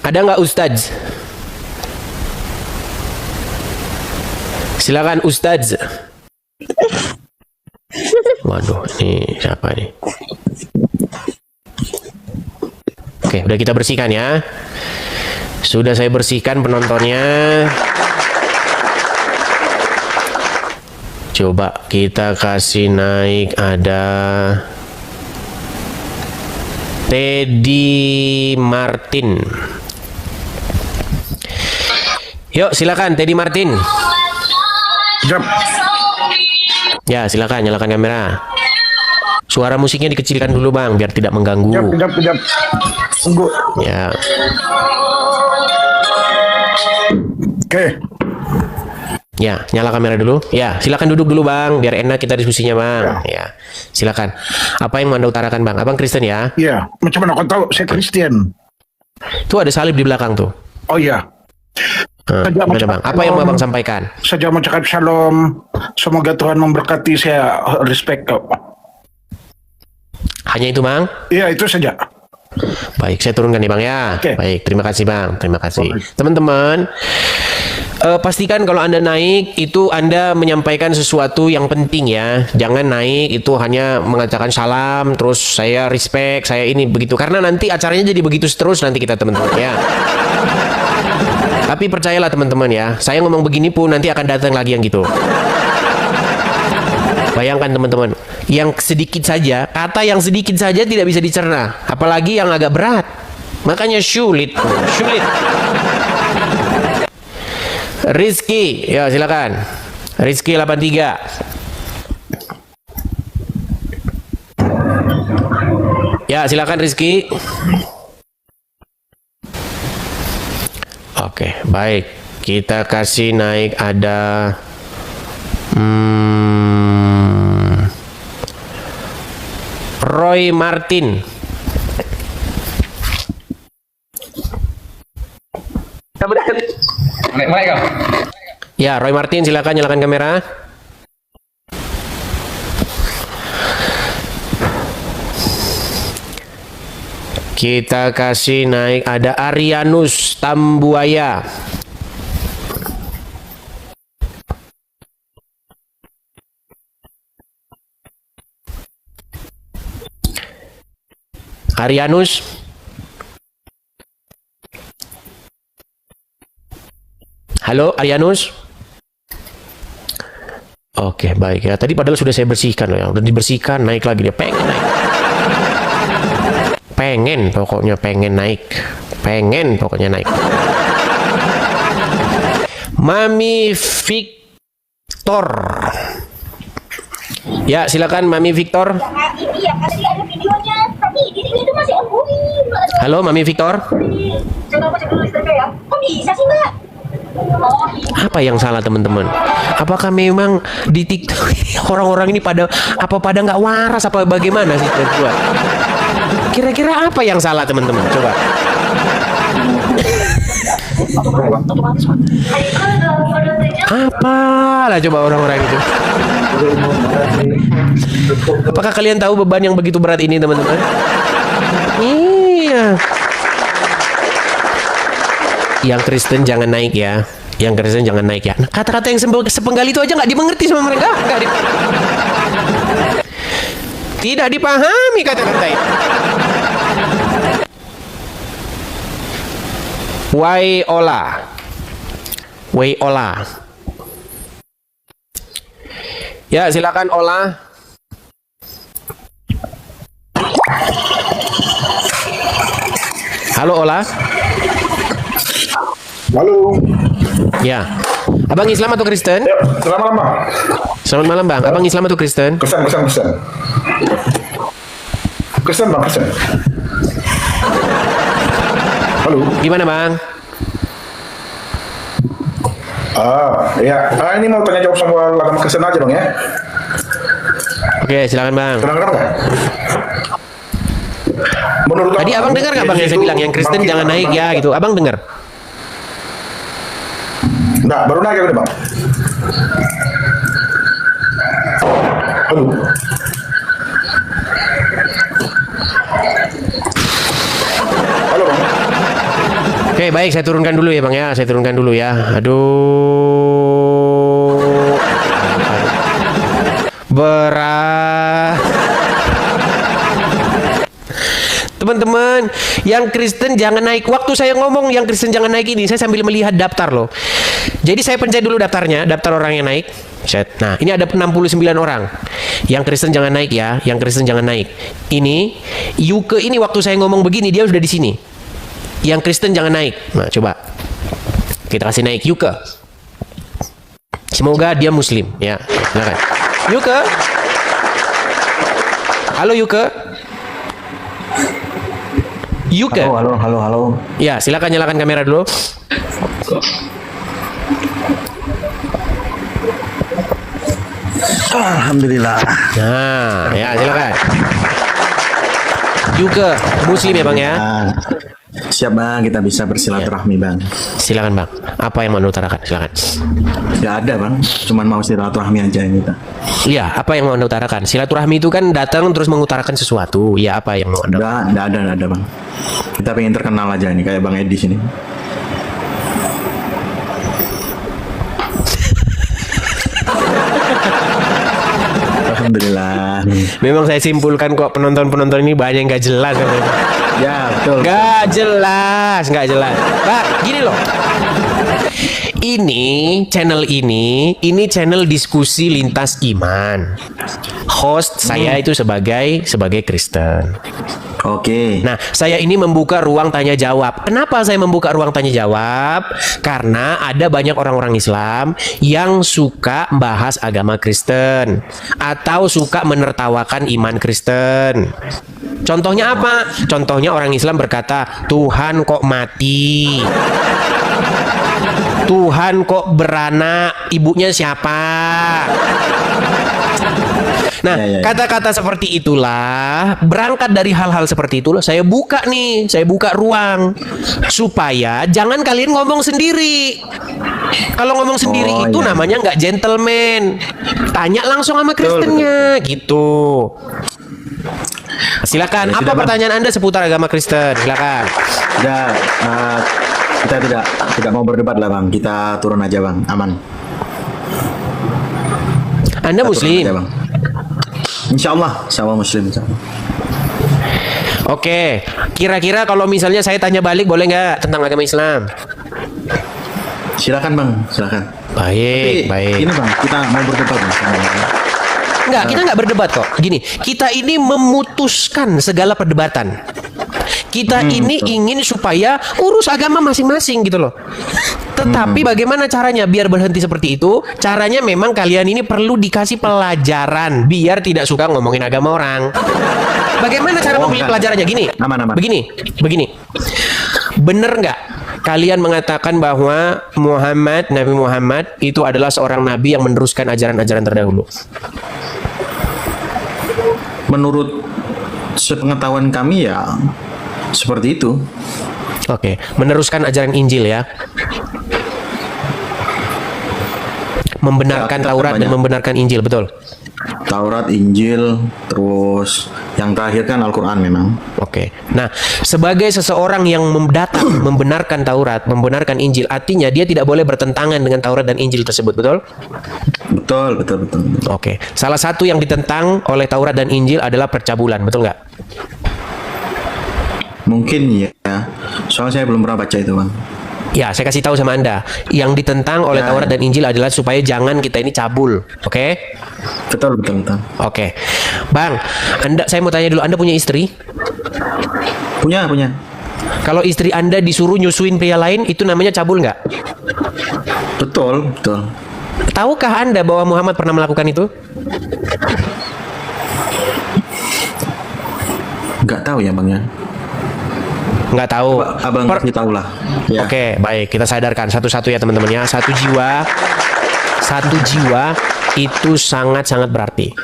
Ada nggak Ustadz? Silakan Ustadz. Waduh, ini siapa nih? Oke, udah kita bersihkan ya. Sudah saya bersihkan penontonnya. Coba kita kasih naik ada Teddy Martin. Yuk silakan Teddy Martin. Jam. Ya silakan nyalakan kamera. Suara musiknya dikecilkan dulu bang biar tidak mengganggu. Jam. Tunggu. Ya. Oke. Ya, nyala kamera dulu. Ya, silakan duduk dulu bang, biar enak kita diskusinya bang. Ya, silakan. Apa yang mau Anda utarakan bang? Abang Kristen ya? Iya, macam mana kau tahu saya Kristen? Tuh ada salib di belakang tuh. Oh iya. Gimana bang? Apa yang mau abang sampaikan? Saja mau cakap shalom. Semoga Tuhan memberkati, saya respect kau. Hanya itu bang? Iya, itu saja. Baik, saya turunkan nih bang ya. Oke. Baik, terima kasih bang. Terima kasih. Teman-teman, pastikan kalau Anda naik itu Anda menyampaikan sesuatu yang penting ya. Jangan naik itu hanya mengatakan salam terus saya respect, saya ini begitu. Karena nanti acaranya jadi begitu terus nanti kita teman-teman ya. Tapi percayalah teman-teman ya, saya ngomong begini pun nanti akan datang lagi yang gitu. Bayangkan teman-teman, yang sedikit saja, kata yang sedikit saja tidak bisa dicerna, apalagi yang agak berat. Makanya sulit. Rizky, ya silakan. Rizky 83. Ya silakan Rizky. Oke, baik. Kita kasih naik ada Roy Martin. Ya, Roy Martin silakan nyalakan kamera. Kita kasih naik ada Arianus Tambuaya. Arianus. Halo Arianus. Oke, baik ya. Tadi padahal sudah saya bersihkan loh ya. Udah dibersihkan, naik lagi dia pengen naik. Pengen naik. Mami Victor. Ya, silakan Mami Victor. Iya, karena dia ada videonya, tapi di sini itu masih ongoing. Halo Mami Victor. Coba aku cek dulu listriknya ya. Kok bisa sih, Mbak? Oh, Apa yang salah teman-teman? Apakah memang di TikTok ini orang-orang ini pada nggak waras apa bagaimana sih buat? Kira-kira apa yang salah teman-teman? Coba. Apalah coba orang-orang itu. Apakah kalian tahu beban yang begitu berat ini teman-teman? Iya. Yang Kristen jangan naik ya. Yang Kristen jangan naik ya. Nah, kata-kata yang sepenggal itu aja nggak dimengerti sama mereka. Tidak dipahami kata-kata itu. Wai Ola. Ya, silakan Ola. Halo Ola. Halo. Ya. Abang Islam atau Kristen? Ya, selamat malam, Bang. Selamat malam, Bang. Abang Islam atau Kristen? Kristen. Kristen, Bang, Kristen. Halo. Gimana, Bang? Ini mau tanya jawab soal agama Kristen aja, Bang, ya. Oke, silakan, Bang. Dengar nggak? Menurut Tadi abang dengar nggak, Bang, yang saya bilang yang Kristen jangan naik ya gitu? Abang dengar? Enggak, baru naik udah, Bang. Halo. Halo, Bang. Oke, baik, saya turunkan dulu ya, Bang ya. Saya turunkan dulu ya. Aduh. Teman-teman, yang Kristen jangan naik. Waktu saya ngomong yang Kristen jangan naik ini, saya sambil melihat daftar loh. Jadi saya pencet dulu daftarnya, daftar orang yang naik. Nah, ini ada 69 orang. Yang Kristen jangan naik ya, yang Kristen jangan naik. Ini Yuke ini waktu saya ngomong begini dia sudah di sini. Yang Kristen jangan naik. Nah, coba kita kasih naik Yuke. Semoga dia Muslim ya. Silakan. Yuke. Halo Yuke. Yuke. Halo. Ya, silakan nyalakan kamera dulu. Alhamdulillah. Nah, ya silakan. Yuke, Muslim ya, Bang ya? Siap, Bang, kita bisa bersilaturahmi, Bang. Silakan, Bang. Apa yang mau utarakan? Silakan. Nggak ada, Bang. Cuman mau silaturahmi aja kita. Iya, apa yang mau Anda utarakan? Silaturahmi itu kan datang terus mengutarakan sesuatu. Ya, apa yang mau Anda? Nggak ada, Bang. Kita pengen terkenal aja nih, kayak Bang Edi sini. Alhamdulillah. Memang saya simpulkan kok penonton-penonton ini banyak yang nggak jelas. Ya, betul. Nggak jelas. Pak, gini loh. Ini channel diskusi lintas iman. Host saya itu sebagai Kristen. Oke. Nah, saya ini membuka ruang tanya jawab. Kenapa saya membuka ruang tanya jawab? Karena ada banyak orang-orang Islam yang suka membahas agama Kristen atau suka menertawakan iman Kristen. Contohnya apa? Contohnya orang Islam berkata, Tuhan kok mati? Tuhan kok beranak? Ibunya siapa? Nah, kata-kata seperti itulah, berangkat dari hal-hal seperti itulah, saya buka ruang supaya jangan kalian ngomong sendiri. Kalau ngomong sendiri itu namanya nggak gentleman. Tanya langsung sama Kristennya, gitu. Silakan. Apa pertanyaan Anda seputar agama Kristen? Silakan. Kita tidak mau berdebat lah, Bang. Kita turun aja, Bang. Aman. Anda Muslim? Aja, Bang. Insya Allah Muslim. Oke, kira-kira kalau misalnya saya tanya balik boleh nggak tentang agama Islam? Silakan, Bang, silakan. Baik. Ini, Bang, kita mau berdebat, Bang. Enggak, kita nggak berdebat kok. Gini, kita ini memutuskan segala perdebatan. Kita ini ingin supaya urus agama masing-masing gitu loh. Tetapi bagaimana caranya biar berhenti seperti itu? Caranya memang kalian ini perlu dikasih pelajaran biar tidak suka ngomongin agama orang. Bagaimana cara membeli pelajarannya? Gini, begini. Bener nggak kalian mengatakan bahwa Nabi Muhammad itu adalah seorang nabi yang meneruskan ajaran-ajaran terdahulu? Menurut sepengetahuan kami ya seperti itu. Oke, meneruskan ajaran Injil ya. Membenarkan Taurat dan membenarkan Injil, betul? Taurat, Injil, terus Yang terakhir kan Al-Quran memang. Oke. Nah, sebagai seseorang yang datang membenarkan Taurat, membenarkan Injil, artinya dia tidak boleh bertentangan dengan Taurat dan Injil tersebut, betul? Betul. Oke. Salah satu yang ditentang oleh Taurat dan Injil adalah percabulan, betul nggak? Mungkin ya. Soalnya saya belum pernah baca itu, Bang. Ya, saya kasih tahu sama Anda. Yang ditentang oleh Taurat dan Injil adalah supaya jangan kita ini cabul, oke? Betul. Oke. Bang, saya mau tanya dulu, Anda punya istri? Punya. Kalau istri Anda disuruh nyusuin pria lain, itu namanya cabul nggak? Betul. Tahukah Anda bahwa Muhammad pernah melakukan itu? Nggak tahu ya, Bang ya. Nggak tahu. Abang kasih tahu lah. Ya. Oke, baik. Kita sadarkan satu-satu ya teman-teman ya. Satu jiwa itu sangat-sangat berarti.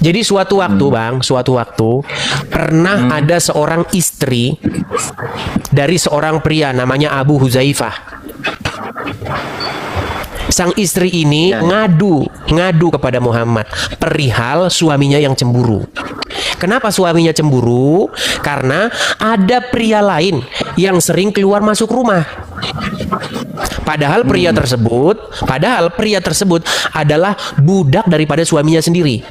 Jadi suatu waktu Bang, pernah ada seorang istri dari seorang pria namanya Abu Huzaifah. Sang istri ini ngadu kepada Muhammad perihal suaminya yang cemburu. Kenapa suaminya cemburu? Karena ada pria lain yang sering keluar masuk rumah. Padahal pria tersebut adalah budak daripada suaminya sendiri.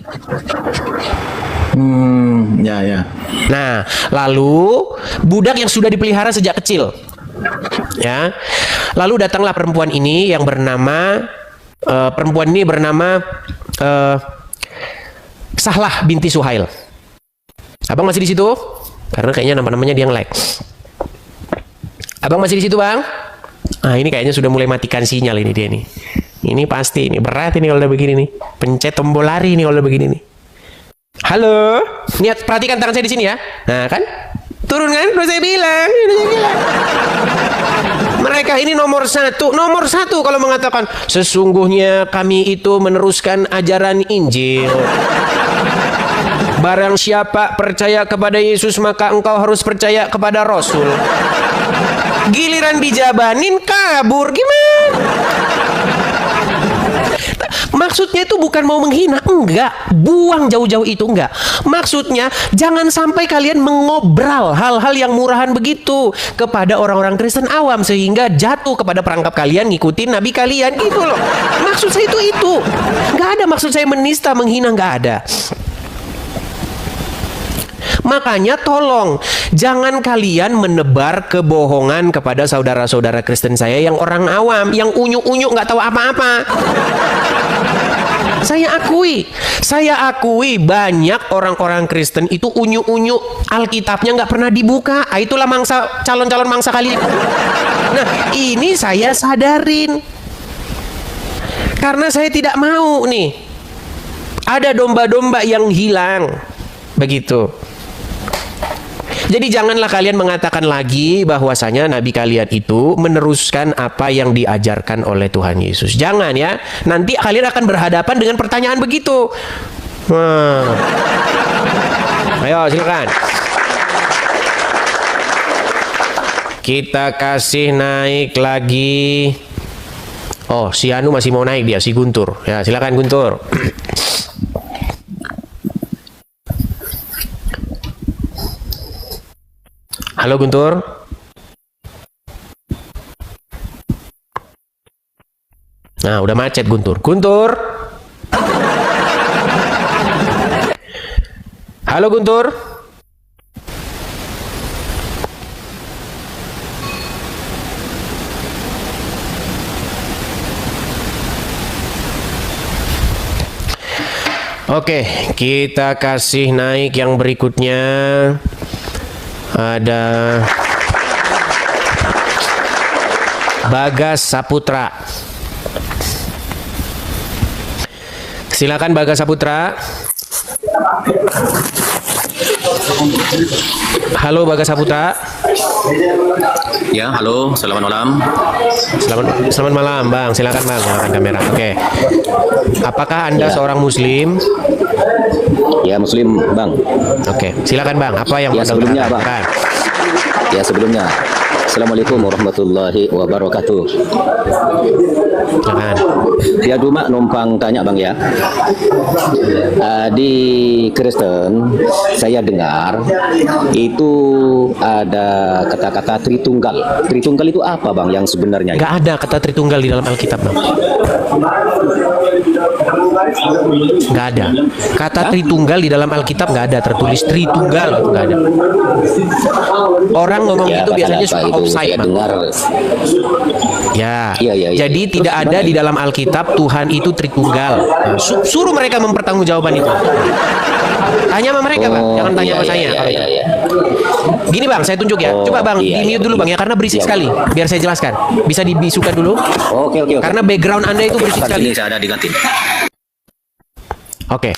Ya. Nah, lalu budak yang sudah dipelihara sejak kecil. Ya. Lalu datanglah perempuan ini yang bernama Sahlah binti Suhail. Abang masih di situ? Karena kayaknya namanya dia nge-lag. Abang masih di situ, Bang? Ah, ini kayaknya sudah mulai matikan sinyal ini dia nih. Ini pasti ini berat ini kalau udah begini nih. Pencet tombol lari nih kalau udah begini nih. Halo? Niat perhatikan tangan saya di sini ya. Nah, kan? Turun kan? Udah saya bilang. Mereka ini nomor satu kalau mengatakan sesungguhnya kami itu meneruskan ajaran Injil. Barang siapa percaya kepada Yesus maka engkau harus percaya kepada Rasul. Giliran dijabanin kabur gimana? Maksudnya itu bukan mau menghina, enggak. Buang jauh-jauh itu, enggak. Maksudnya jangan sampai kalian mengobral hal-hal yang murahan begitu kepada orang-orang Kristen awam sehingga jatuh kepada perangkap kalian ngikutin nabi kalian gitu loh. Maksud saya itu. Enggak ada maksud saya menista, menghina, enggak ada. Makanya tolong jangan kalian menebar kebohongan kepada saudara-saudara Kristen saya yang orang awam, yang unyu-unyu nggak tahu apa-apa. Saya akui banyak orang-orang Kristen itu unyu-unyu Alkitabnya nggak pernah dibuka. Itulah calon-calon mangsa kali. Nah, ini saya sadarin karena saya tidak mau nih ada domba-domba yang hilang begitu. Jadi janganlah kalian mengatakan lagi bahwasanya nabi kalian itu meneruskan apa yang diajarkan oleh Tuhan Yesus. Jangan ya. Nanti kalian akan berhadapan dengan pertanyaan begitu. Ayo silakan. Kita kasih naik lagi. Oh, si Anu masih mau naik dia, si Guntur. Ya, silakan Guntur. Halo Guntur. Nah, udah macet Guntur. Guntur. Halo Guntur. Oke, kita kasih naik yang berikutnya. Ada Bagas Saputra. Silakan Bagas Saputra. Halo Bagas Saputra. Ya, halo, selamat malam. Selamat malam, Bang. Silakan Bang, nyalakan kamera. Oke. Apakah Anda seorang Muslim? Ya, Muslim, Bang. Oke, silakan Bang. Apa yang ya, sebelumnya, Bang. Ya, sebelumnya Assalamualaikum warahmatullahi wabarakatuh. Jangan. Ya cuma numpang tanya bang ya. Di Kristen saya dengar itu ada kata-kata Tritunggal. Tritunggal itu apa bang yang sebenarnya? Nggak ada kata Tritunggal di dalam Alkitab, Bang. Nggak ada. Kata Tritunggal di dalam Alkitab nggak ada tertulis Tritunggal, nggak ada. Orang ngomong Ya, itu biasanya kata suka itu offside, saya Bang. dengar. Ya. Iya. Jadi Terus tidak ada gimana? di dalam Alkitab Tuhan itu Tritunggal. Nah, suruh mereka mempertanggungjawaban itu. Tanya sama mereka, Bang. Jangan tanya sama saya. Kalau itu. Gini Bang, saya tunjuk ya. Oh, Coba Bang, iya, di mute dulu Bang ya, karena berisik Iya. sekali. Biar saya jelaskan. Bisa dibisukan dulu. Oke. Karena background Anda itu berisik Sekarang sekali. ini saya ada di kantin. Oke,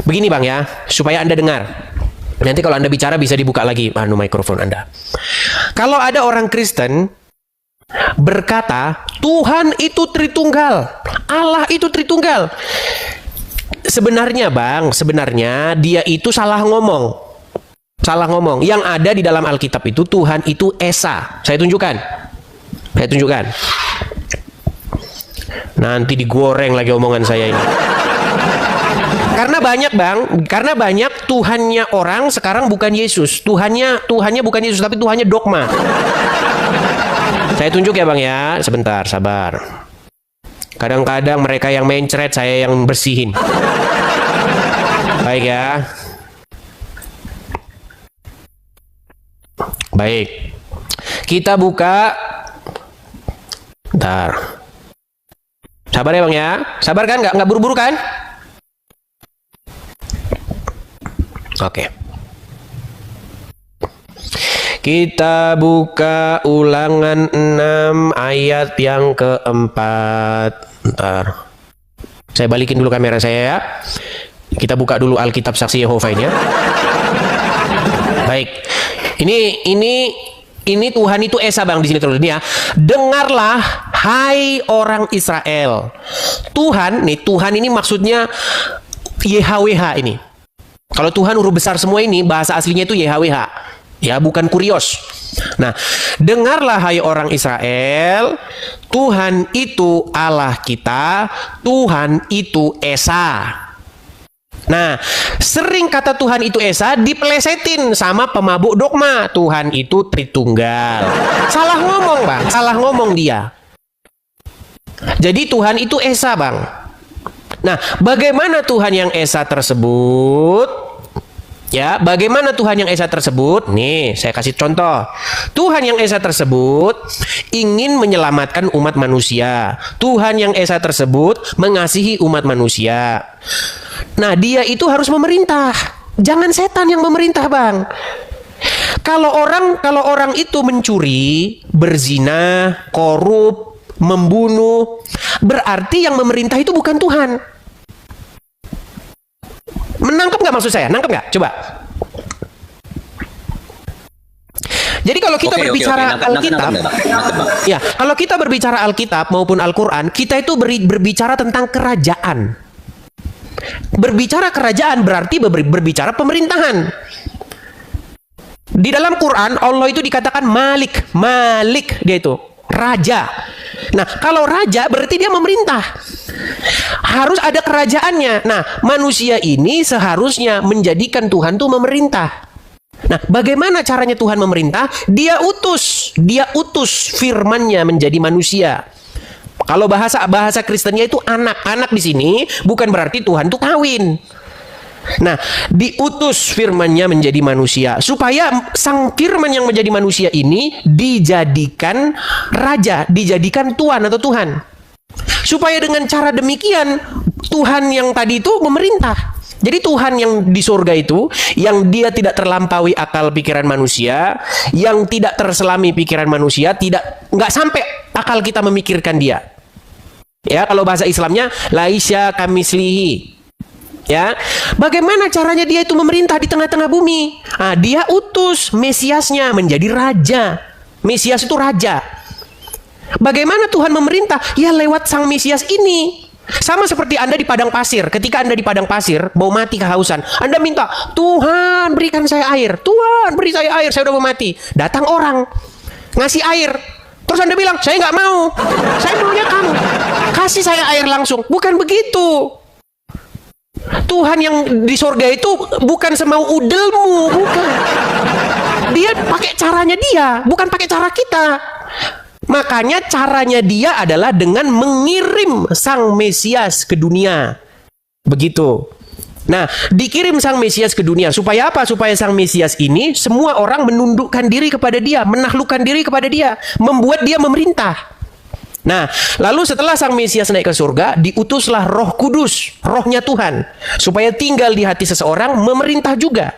begini Bang ya, supaya Anda dengar. Nanti kalau Anda bicara bisa dibuka lagi mikrofon Anda. Kalau ada orang Kristen berkata, Tuhan itu Tritunggal, Allah itu Tritunggal. Sebenarnya Bang, dia itu salah ngomong. Salah ngomong. Yang ada di dalam Alkitab itu Tuhan itu Esa. Saya tunjukkan. Nanti digoreng lagi omongan saya ini. Karena banyak Bang, karena banyak Tuhannya orang sekarang bukan Yesus. Tuhannya bukan Yesus, tapi Tuhannya dogma. Saya tunjuk ya Bang ya, sebentar, sabar. Kadang-kadang mereka yang mencret, saya yang bersihin. Baik ya. Baik. Kita buka. Bentar. Sabar ya Bang ya. Sabar kan? Nggak buru-buru kan? Oke. Kita buka Ulangan 6 ayat yang keempat. Bentar. Saya balikin dulu kamera saya ya. Kita buka dulu Alkitab Saksi Yehova ini ya. Baik. Ini Tuhan itu Esa Bang di sini terus ya. Dengarlah hai orang Israel. Tuhan ini maksudnya YHWH ini. Kalau Tuhan huruf besar semua ini bahasa aslinya itu YHWH. Ya, bukan kurios. Nah, dengarlah hai orang Israel, Tuhan itu Allah kita, Tuhan itu Esa. Nah, sering kata Tuhan itu Esa dipelesetin sama pemabuk dogma. Tuhan itu Tritunggal. Salah ngomong, Bang. Salah ngomong dia. Jadi Tuhan itu Esa, Bang. Nah, bagaimana Tuhan yang Esa tersebut? Ya, bagaimana Tuhan yang Esa tersebut? Nih, saya kasih contoh. Tuhan yang Esa tersebut ingin menyelamatkan umat manusia. Tuhan yang Esa tersebut mengasihi umat manusia. Nah, dia itu harus memerintah. Jangan setan yang memerintah, Bang. Kalau orang itu mencuri, berzina, korup, membunuh, berarti yang memerintah itu bukan Tuhan. Menangkap nggak maksud saya? Nangkep nggak? Coba. Jadi kalau kita berbicara Alkitab, ya, kalau kita berbicara Alkitab maupun Al-Quran, kita itu berbicara tentang kerajaan. Berbicara kerajaan berarti berbicara pemerintahan. Di dalam Quran Allah itu dikatakan Malik dia itu raja. Nah, kalau raja berarti dia memerintah. Harus ada kerajaannya. Nah, manusia ini seharusnya menjadikan Tuhan itu memerintah. Nah, bagaimana caranya Tuhan memerintah? Dia utus firman-Nya menjadi manusia. Kalau bahasa Kristennya itu anak di sini bukan berarti Tuhan itu kawin. Nah, diutus firman-Nya menjadi manusia supaya sang firman yang menjadi manusia ini dijadikan raja, dijadikan tuan atau Tuhan. Supaya dengan cara demikian Tuhan yang tadi itu memerintah. Jadi Tuhan yang di surga itu, yang dia tidak terlampaui akal pikiran manusia, yang tidak terselami pikiran manusia, nggak sampai akal kita memikirkan dia. Ya, kalau bahasa Islamnya laisya kamislihi. Ya, bagaimana caranya dia itu memerintah di tengah-tengah bumi? Nah, dia utus Mesiasnya menjadi raja. Mesias itu raja. Bagaimana Tuhan memerintah? Ya lewat sang Mesias ini. Sama seperti Anda di padang pasir. Ketika Anda di padang pasir, mau mati kehausan, Anda minta, Tuhan berikan saya air. Tuhan beri saya air, saya udah mau mati. Datang orang. ngasih air. Terus Anda bilang, saya nggak mau. Saya maunya kamu. Kasih saya air langsung. Bukan begitu. Tuhan yang di sorga itu bukan semau udelmu, bukan. Dia pakai caranya dia, bukan pakai cara kita. Makanya caranya dia adalah dengan mengirim Sang Mesias ke dunia. Begitu. Nah, dikirim Sang Mesias ke dunia. Supaya apa? Supaya Sang Mesias ini semua orang menundukkan diri kepada dia, menaklukkan diri kepada dia, membuat dia memerintah. Nah, lalu setelah Sang Mesias naik ke surga, diutuslah Roh Kudus, rohnya Tuhan, supaya tinggal di hati seseorang, memerintah juga.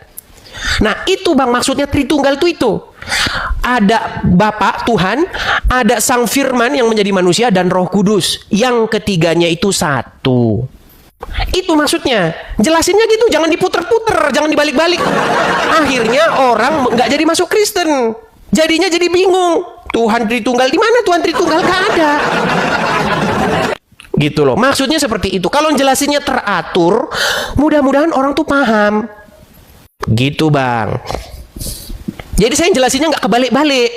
Nah, itu Bang, maksudnya Tritunggal itu. Ada Bapa Tuhan, ada Sang Firman yang menjadi manusia, dan Roh Kudus. Yang ketiganya itu satu. Itu maksudnya. Jelasinnya gitu, jangan diputer-puter, jangan dibalik-balik. Akhirnya orang nggak jadi masuk Kristen. Jadinya jadi bingung. Tuhan Tritunggal di mana? Tuhan Tritunggal nggak ada. Gitu loh. Maksudnya seperti itu. Kalau jelasinnya teratur, mudah-mudahan orang tuh paham. Gitu Bang. Jadi saya jelasinnya nggak kebalik-balik.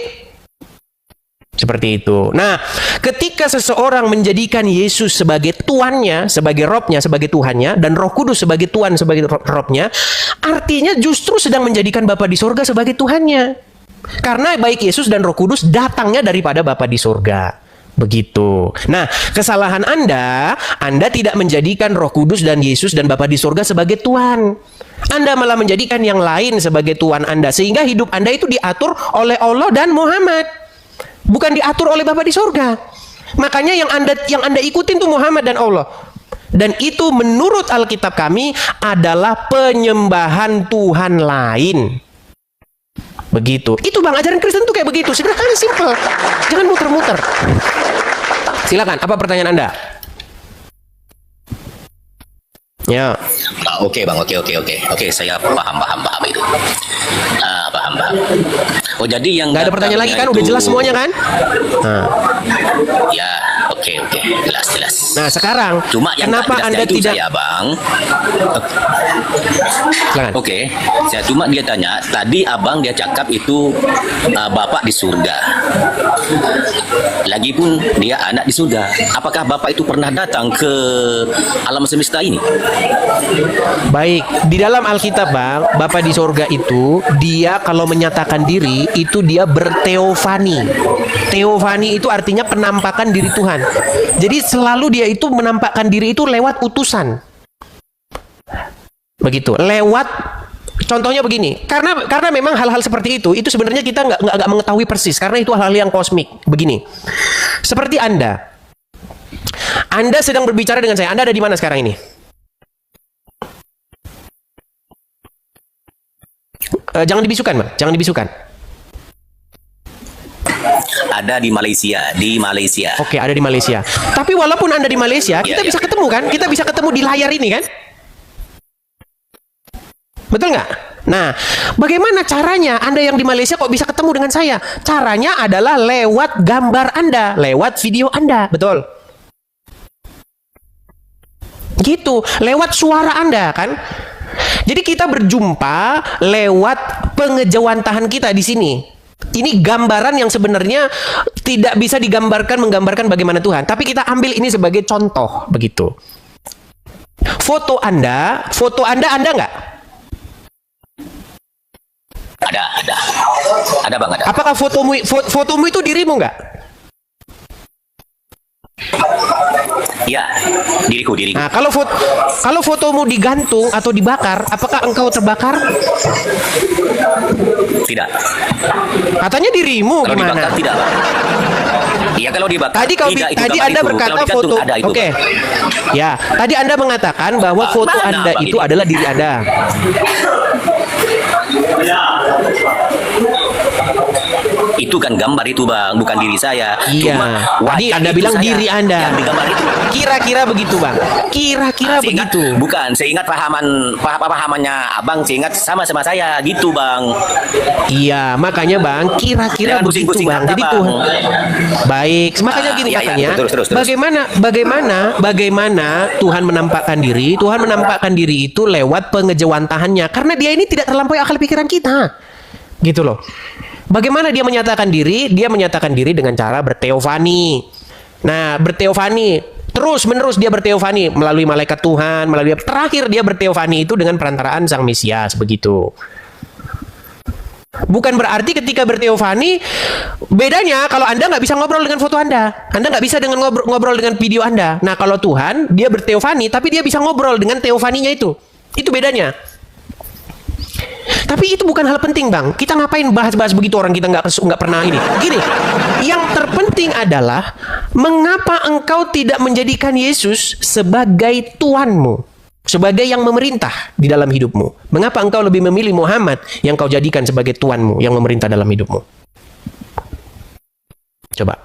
Seperti itu. Nah, ketika seseorang menjadikan Yesus sebagai tuannya, sebagai Robnya, sebagai Tuhannya, dan Roh Kudus sebagai Tuhan, sebagai Robnya, artinya justru sedang menjadikan Bapa di sorga sebagai Tuhannya. Karena baik Yesus dan Roh Kudus datangnya daripada Bapa di sorga. Begitu. Nah, kesalahan Anda tidak menjadikan Roh Kudus dan Yesus dan Bapa di sorga sebagai Tuhan. Anda malah menjadikan yang lain sebagai Tuhan Anda. Sehingga hidup Anda itu diatur oleh Allah dan Muhammad. Bukan diatur oleh Bapa di sorga. Makanya yang Anda ikutin tuh Muhammad dan Allah. Dan itu menurut Alkitab kami adalah penyembahan Tuhan lain. Begitu. Itu Bang, ajaran Kristen tuh kayak begitu. Sederhana, simple. Jangan muter-muter. Silakan, apa pertanyaan Anda? Ya. Oke Bang, oke, saya paham itu. Paham. Oh, jadi yang nggak ada pertanyaan lagi kan? Udah jelas semuanya kan? Nah. Ya, oke, jelas. Nah, sekarang cuma yang kenapa Anda itu tidak saya, Bang? Silakan. Oke, saya cuma dia tanya, tadi Abang dia cakap itu Bapak di surga. Lagipun dia anak di surga. Apakah Bapak itu pernah datang ke alam semesta ini? Baik, di dalam Alkitab Bang, Bapa di sorga itu dia kalau menyatakan diri itu dia berteofani. Teofani itu artinya penampakan diri Tuhan. Jadi selalu dia itu menampakkan diri itu lewat utusan. Begitu, lewat. Contohnya begini, karena memang hal-hal seperti itu sebenarnya kita nggak mengetahui persis karena itu hal-hal yang kosmik. Begini, seperti Anda sedang berbicara dengan saya. Anda ada di mana sekarang ini? Jangan dibisukan, Bang. Jangan dibisukan. Ada di Malaysia. Oke, ada di Malaysia. Tapi walaupun Anda di Malaysia, kita bisa ketemu kan? Kita bisa ketemu di layar ini kan? Betul nggak? Nah, bagaimana caranya Anda yang di Malaysia kok bisa ketemu dengan saya? Caranya adalah lewat gambar Anda, lewat video Anda. Betul? Gitu, lewat suara Anda kan? Jadi kita berjumpa lewat pengejawantahan kita di sini. Ini gambaran yang sebenarnya tidak bisa menggambarkan bagaimana Tuhan. Tapi kita ambil ini sebagai contoh, begitu. Foto Anda nggak? Ada Bang, ada. Apakah fotomu itu dirimu nggak? Iya, diriku. Nah, kalau fotomu digantung atau dibakar, apakah engkau terbakar? Tidak. Katanya dirimu Kalau gimana? dibakar tidak, Bang. Iya, kalau dibakar. Tadi Anda berkata foto. Oke. Ya, tadi Anda mengatakan bahwa foto Anda itu adalah diri Anda. Itu kan gambar itu Bang, bukan diri saya. Iya. Tadi Anda bilang diri Anda. Yang digambar itu. Kira-kira begitu Bang. Kira-kira begitu. Bukan, saya ingat pahamannya Abang, saya ingat sama saya gitu Bang. Iya, makanya Bang, kira-kira begitu Bang. Jadi Tuhan. Baik, makanya gini katanya. Terus. Bagaimana Tuhan menampakkan diri? Tuhan menampakkan diri itu lewat pengejawantahannya. Karena dia ini tidak terlampaui akal pikiran kita. Gitu loh. Bagaimana dia menyatakan diri? Dia menyatakan diri dengan cara berteofani. Nah, berteofani terus menerus dia berteofani melalui malaikat Tuhan, melalui terakhir dia berteofani itu dengan perantaraan Sang Mesias, begitu. Bukan berarti ketika berteofani, bedanya kalau Anda nggak bisa ngobrol dengan foto Anda nggak bisa dengan ngobrol dengan video Anda. Nah, kalau Tuhan dia berteofani, tapi dia bisa ngobrol dengan teofaninya itu bedanya. Tapi itu bukan hal penting, Bang. Kita ngapain bahas-bahas begitu, orang kita nggak pernah ini. Gini, yang terpenting adalah mengapa engkau tidak menjadikan Yesus sebagai Tuanmu, sebagai yang memerintah di dalam hidupmu. Mengapa engkau lebih memilih Muhammad yang kau jadikan sebagai Tuanmu yang memerintah dalam hidupmu? Coba.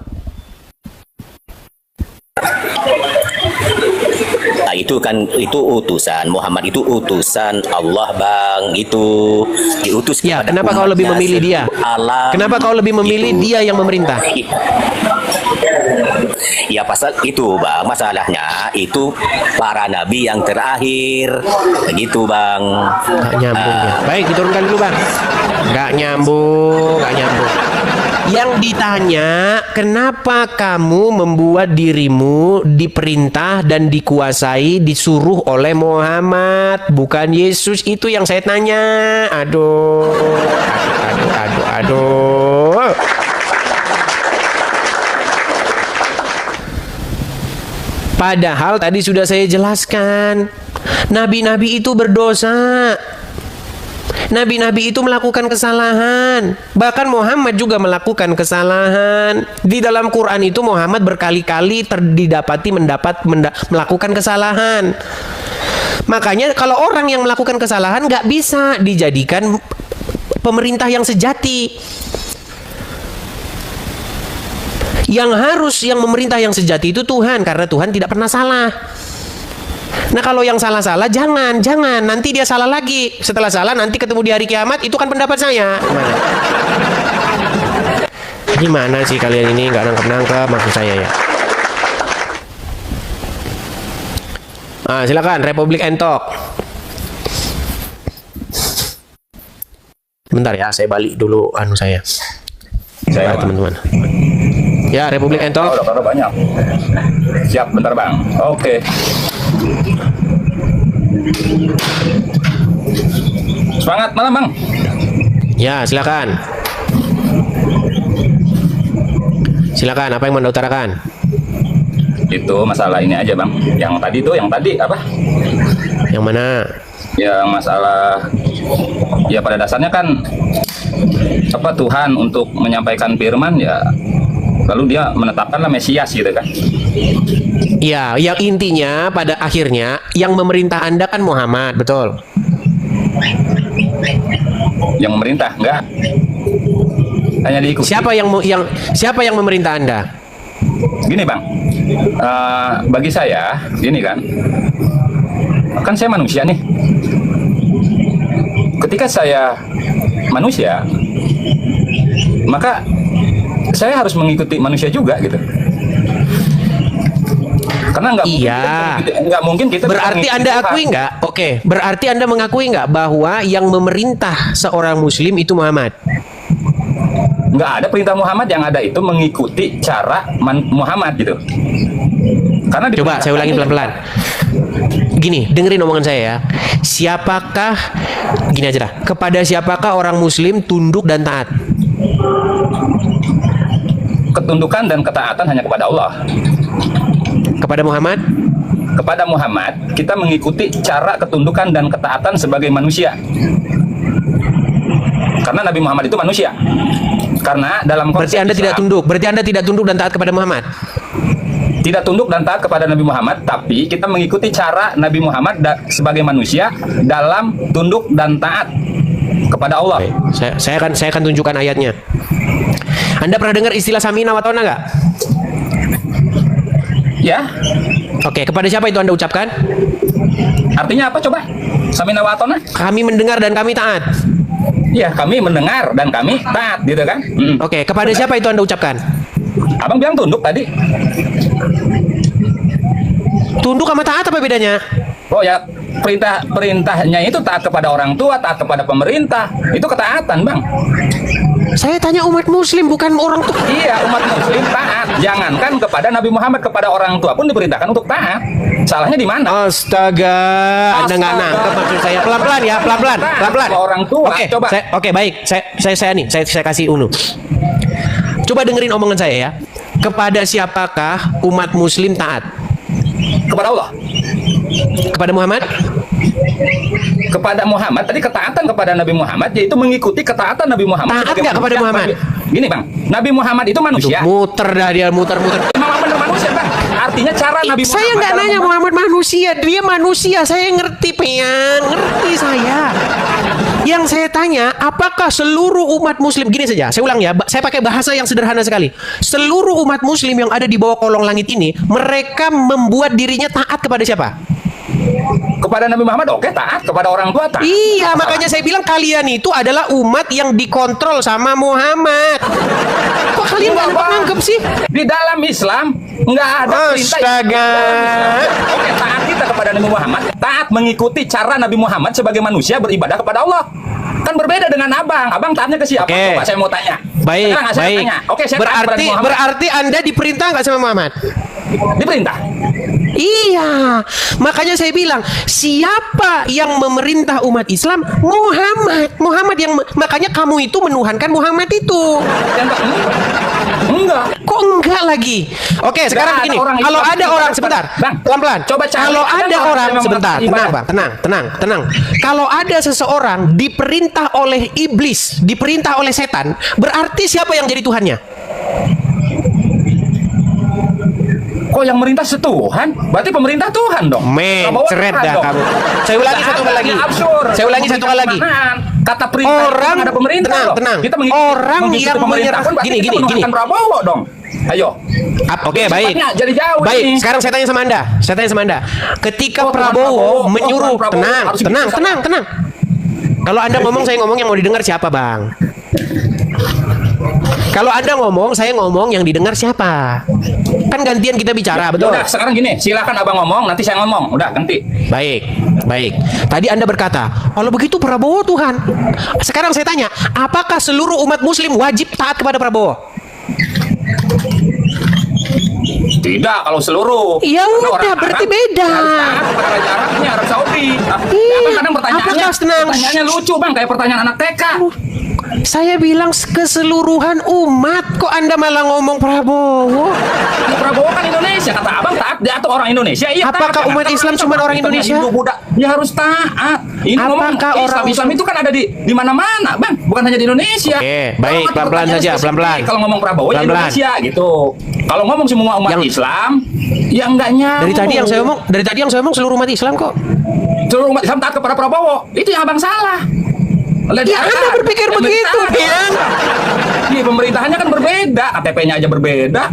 Nah, itu utusan Muhammad, itu utusan Allah, Bang. Itu diutus ya, kepada kenapa kau lebih memilih dia? Alam, kenapa kau lebih memilih itu. Dia yang memerintah? Ya pasal itu, Bang. Masalahnya itu para nabi yang terakhir. Begitu, Bang. Gak nyambung ya. Baik, diturunkan dulu, Bang. Gak nyambung. Yang ditanya, kenapa kamu membuat dirimu diperintah dan dikuasai, disuruh oleh Muhammad, bukan Yesus? Itu yang saya tanya. Aduh. Padahal tadi sudah saya jelaskan, nabi-nabi itu berdosa. Nabi-nabi itu melakukan kesalahan. Bahkan Muhammad juga melakukan kesalahan. Di dalam Quran itu Muhammad berkali-kali melakukan kesalahan. Makanya kalau orang yang melakukan kesalahan nggak bisa dijadikan pemerintah yang sejati. Yang memerintah yang sejati itu Tuhan, karena Tuhan tidak pernah salah. Nah, kalau yang salah-salah jangan. Nanti dia salah lagi. Setelah salah nanti ketemu di hari kiamat, itu kan pendapat saya. Gimana sih kalian ini, nggak nangkep maksud saya ya. Silakan Republik Entok. Bentar ya, saya balik dulu saya. Teman-teman. Ya, Republik Entok. Udah banyak. Siap, bentar, Bang. Oke. Semangat malam, Bang. Ya, silakan. Apa yang mau Anda utarakan? Itu masalah ini aja, Bang. Yang tadi apa? Yang mana? Yang masalah, ya pada dasarnya kan Tuhan untuk menyampaikan firman ya, lalu dia menetapkanlah Mesias gitu kan. Ya, yang intinya pada akhirnya yang memerintah Anda kan Muhammad, betul? Yang memerintah enggak, hanya diikuti. Siapa yang memerintah Anda? Gini, Bang, bagi saya gini kan saya manusia nih. Ketika saya manusia, maka saya harus mengikuti manusia juga gitu. Karena nggak mungkin kita berarti Anda akui nggak? Oke, berarti Anda mengakui nggak bahwa yang memerintah seorang Muslim itu Muhammad? Nggak ada perintah Muhammad, yang ada itu mengikuti cara Muhammad gitu. Karena coba saya ulangi pelan-pelan. Gini, dengerin omongan saya ya. Gini aja dah. Kepada siapakah orang Muslim tunduk dan taat? Ketundukan dan ketaatan hanya kepada Allah. Kepada Muhammad? Kepada Muhammad kita mengikuti cara ketundukan dan ketaatan sebagai manusia. Karena Nabi Muhammad itu manusia. Karena dalam konteks Berarti Anda tidak tunduk. Berarti Anda tidak tunduk dan taat kepada Muhammad. Tidak tunduk dan taat kepada Nabi Muhammad, tapi kita mengikuti cara Nabi Muhammad sebagai manusia dalam tunduk dan taat kepada Allah. Oke. Saya akan tunjukkan ayatnya. Anda pernah dengar istilah Samina wa Ta'na nggak? Ya. Oke, kepada siapa itu Anda ucapkan? Artinya apa coba? Samina wa Ta'na? Kami mendengar dan kami taat. Ya, kami mendengar dan kami taat, gitu kan? Oke, kepada siapa itu Anda ucapkan? Abang bilang tunduk tadi. Tunduk sama taat apa bedanya? Oh ya, perintahnya itu taat kepada orang tua, taat kepada pemerintah. Itu ketaatan, Bang. Saya tanya umat muslim, bukan orang tua. Iya, umat muslim taat. Jangankan kepada Nabi Muhammad, kepada orang tua pun diperintahkan untuk taat. Salahnya di mana? Astaga, Anda nggak nangkep maksud saya. Pelan-pelan ya, pelan-pelan, pelan-pelan. Orang tua, Oke, coba. Oke, baik. Saya kasih unu. Coba dengerin omongan saya ya. Kepada siapakah umat muslim taat? Kepada Allah. Kepada Muhammad? Kepada Muhammad, tadi ketaatan kepada Nabi Muhammad yaitu mengikuti ketaatan Nabi Muhammad. Taat nggak kepada Muhammad? Gini bang, Nabi Muhammad itu manusia. Muter dah dia, muter-muter. Memang benar manusia bang. Artinya cara Nabi Muhammad. Saya nggak nanya Muhammad manusia, dia manusia. Saya ngerti, Pean, ngerti saya. Yang saya tanya, apakah seluruh umat muslim, gini saja, saya ulang ya, saya pakai bahasa yang sederhana sekali. Seluruh umat muslim yang ada di bawah kolong langit ini, mereka membuat dirinya taat kepada siapa? Kepada Nabi Muhammad, oke, taat. Kepada orang tua, taat. Iya, makanya saya bilang kalian itu adalah umat yang dikontrol sama Muhammad. Kok kalian nggak nangkep sih? Di dalam Islam nggak ada perintah. Astaga. Oke, taat kita kepada Nabi Muhammad. Taat mengikuti cara Nabi Muhammad sebagai manusia beribadah kepada Allah. Kan berbeda dengan abang. Abang taatnya ke siapa? Oke. Coba saya mau tanya. Baik, Sekarang saya baik. tanya. Oke, saya taat kepada Nabi Muhammad. Berarti Anda diperintah nggak sama Muhammad? Diperintah. Iya, makanya saya bilang siapa yang memerintah umat Islam? Muhammad yang makanya kamu itu menuhankan Muhammad itu. Enggak. Kok enggak lagi? Oke, sekarang begini. Kalau ada orang sebentar, pelan-pelan. Coba cari. Kalau ada orang memang sebentar, ibadah. tenang, Bang, tenang. Kalau ada seseorang diperintah oleh iblis, diperintah oleh setan, berarti siapa yang jadi Tuhannya? Kok yang merintah setuhan? Berarti pemerintah Tuhan dong. Ceret dah kamu. Saya ulangi satu kali lagi. Saya ulangi satu kali lagi. Kata perintah orang ada pemerintah. tenang. Kita orang yang pemerintah pun berarti kita menuhankan Prabowo dong. Ayo. Oke, baik. Jadi jauh baik, ini. sekarang saya tanya sama Anda. Ketika Prabowo menyuruh, tenang. Kalau Anda ngomong, saya ngomong, yang mau didengar siapa, Bang? Kalau Anda ngomong, saya ngomong, yang didengar siapa? Kan gantian kita bicara, betul? Udah, sekarang gini, silakan abang ngomong, nanti saya ngomong. Udah, ganti. Baik. Tadi Anda berkata, kalau begitu Prabowo Tuhan. Sekarang saya tanya, apakah seluruh umat muslim wajib taat kepada Prabowo? Tidak, kalau seluruh. Ya udah, berarti beda. Raja Arabnya, Arab Saudi. Kadang pertanyaannya lucu bang, kayak pertanyaan anak TK. Saya bilang keseluruhan umat, kok Anda malah ngomong Prabowo? Ya, Prabowo kan Indonesia, kata abang taat, dia tuh orang Indonesia. Iya, apakah taat, umat Islam cuma orang Indonesia? Hindu, Buddha, ya harus taat. Ini apakah orang Islam itu kan ada di mana-mana, bang, bukan hanya di Indonesia. Oke, baik, pelan-pelan saja, pelan-pelan. Kalau ngomong Prabowo ya Indonesia gitu. Kalau ngomong semua umat Islam, ya enggak nyambung. Dari tadi yang saya omong seluruh umat Islam kok. Seluruh umat Islam taat kepada Prabowo. Itu yang abang salah. Ya Anda berpikir begitu, Pian. Iya, pemerintahannya kan berbeda, KTP-nya aja berbeda.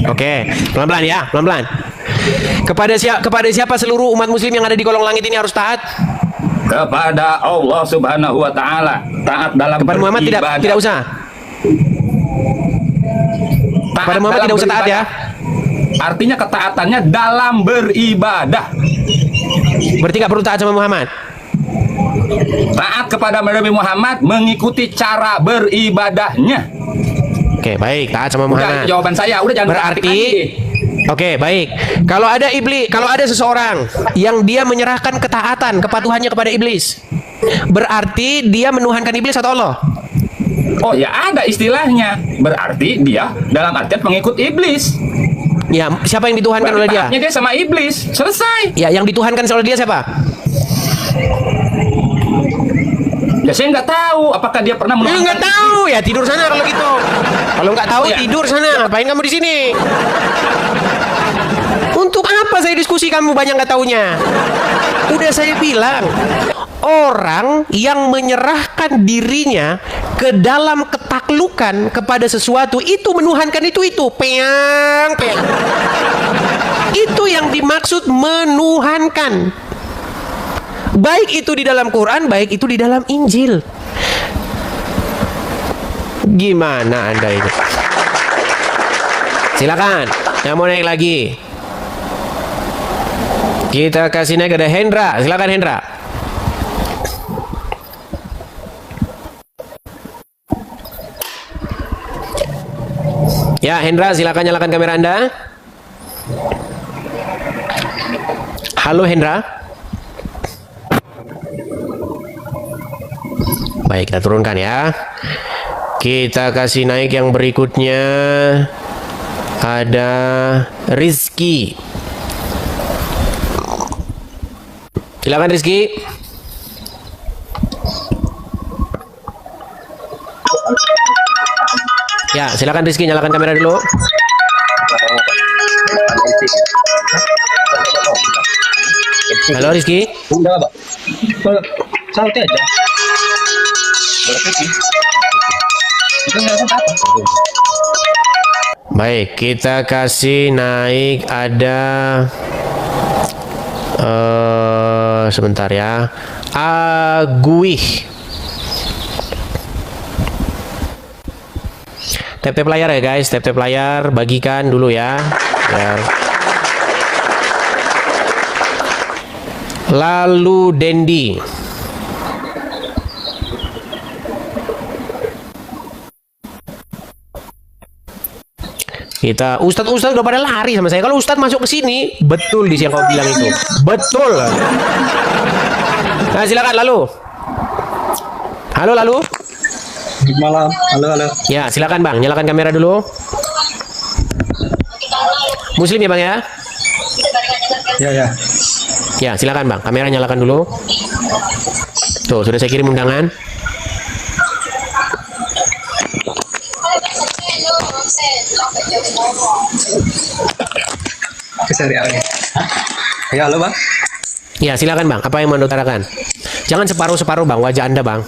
Oke, pelan-pelan ya, pelan-pelan. Kepada siapa seluruh umat muslim yang ada di kolong langit ini harus taat? Kepada Allah Subhanahu wa taala. Taat dalam kepada Muhammad tidak usah. Kepada Muhammad tidak usah taat ya. Artinya ketaatannya dalam beribadah. Berarti nggak perlu taat sama Muhammad. Taat kepada Nabi Muhammad mengikuti cara beribadahnya. Oke, baik, taat sama Muhammad. Udah, jawaban saya, udah jangan berarti. Oke, baik. Kalau ada seseorang yang dia menyerahkan ketaatan, kepatuhannya kepada iblis, berarti dia menuhankan iblis atau Allah? Oh ya, ada istilahnya. Berarti dia dalam artian pengikut iblis. Ya, siapa yang dituhankan oleh dia? Dia sama iblis. Selesai. Ya, yang dituhankan oleh dia siapa? Ya saya nggak tahu apakah dia pernah menuhankan. Nggak tahu ya, tidur sana kalau gitu. Kalau nggak tahu tidur sana. Ngapain kamu di sini? Untuk apa saya diskusi, kamu banyak nggak taunya? Udah saya bilang, orang yang menyerahkan dirinya ke dalam ketaklukan kepada sesuatu itu menuhankan itu peang. Itu yang dimaksud menuhankan. Baik itu di dalam Quran, baik itu di dalam Injil. Gimana Anda ini? Silakan, yang mau naik lagi. Kita kasih naik, ada Hendra. Silakan Hendra. Ya, Hendra, silakan nyalakan kamera Anda. Halo Hendra. Baik, kita turunkan ya. Kita kasih naik yang berikutnya. Ada Rizky. Silakan Rizky. Ya, silakan Rizky, nyalakan kamera dulu. Halo Rizky. Baik, kita kasih naik ada sebentar ya. Aguih. Tap-tap layar ya guys, tap-tap layar, bagikan dulu ya. Biar. Lalu Dendi. Kita Ustadz udah pada lari sama saya. Kalau Ustadz masuk ke sini, betul di yang kau bilang itu. Betul. Nah, silakan lalu. Halo lalu. Malam. Halo. Ya, silakan Bang, nyalakan kamera dulu. Muslim ya Bang ya? Ya. Ya, silakan Bang, kamera nyalakan dulu. Tuh, sudah saya kirim undangan. Ya, halo Bang. Ya, silakan Bang, apa yang mau utarakan? Jangan separuh-separuh Bang, wajah Anda Bang.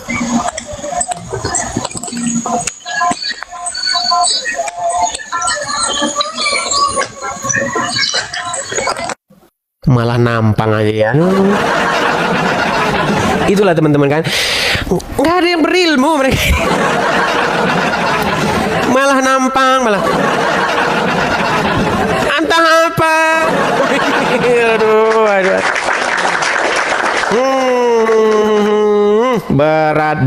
Malah nampang aja ya. Itulah teman-teman kan, nggak ada yang berilmu mereka. Malah nampang, malah antah apa. Aduh. Berat.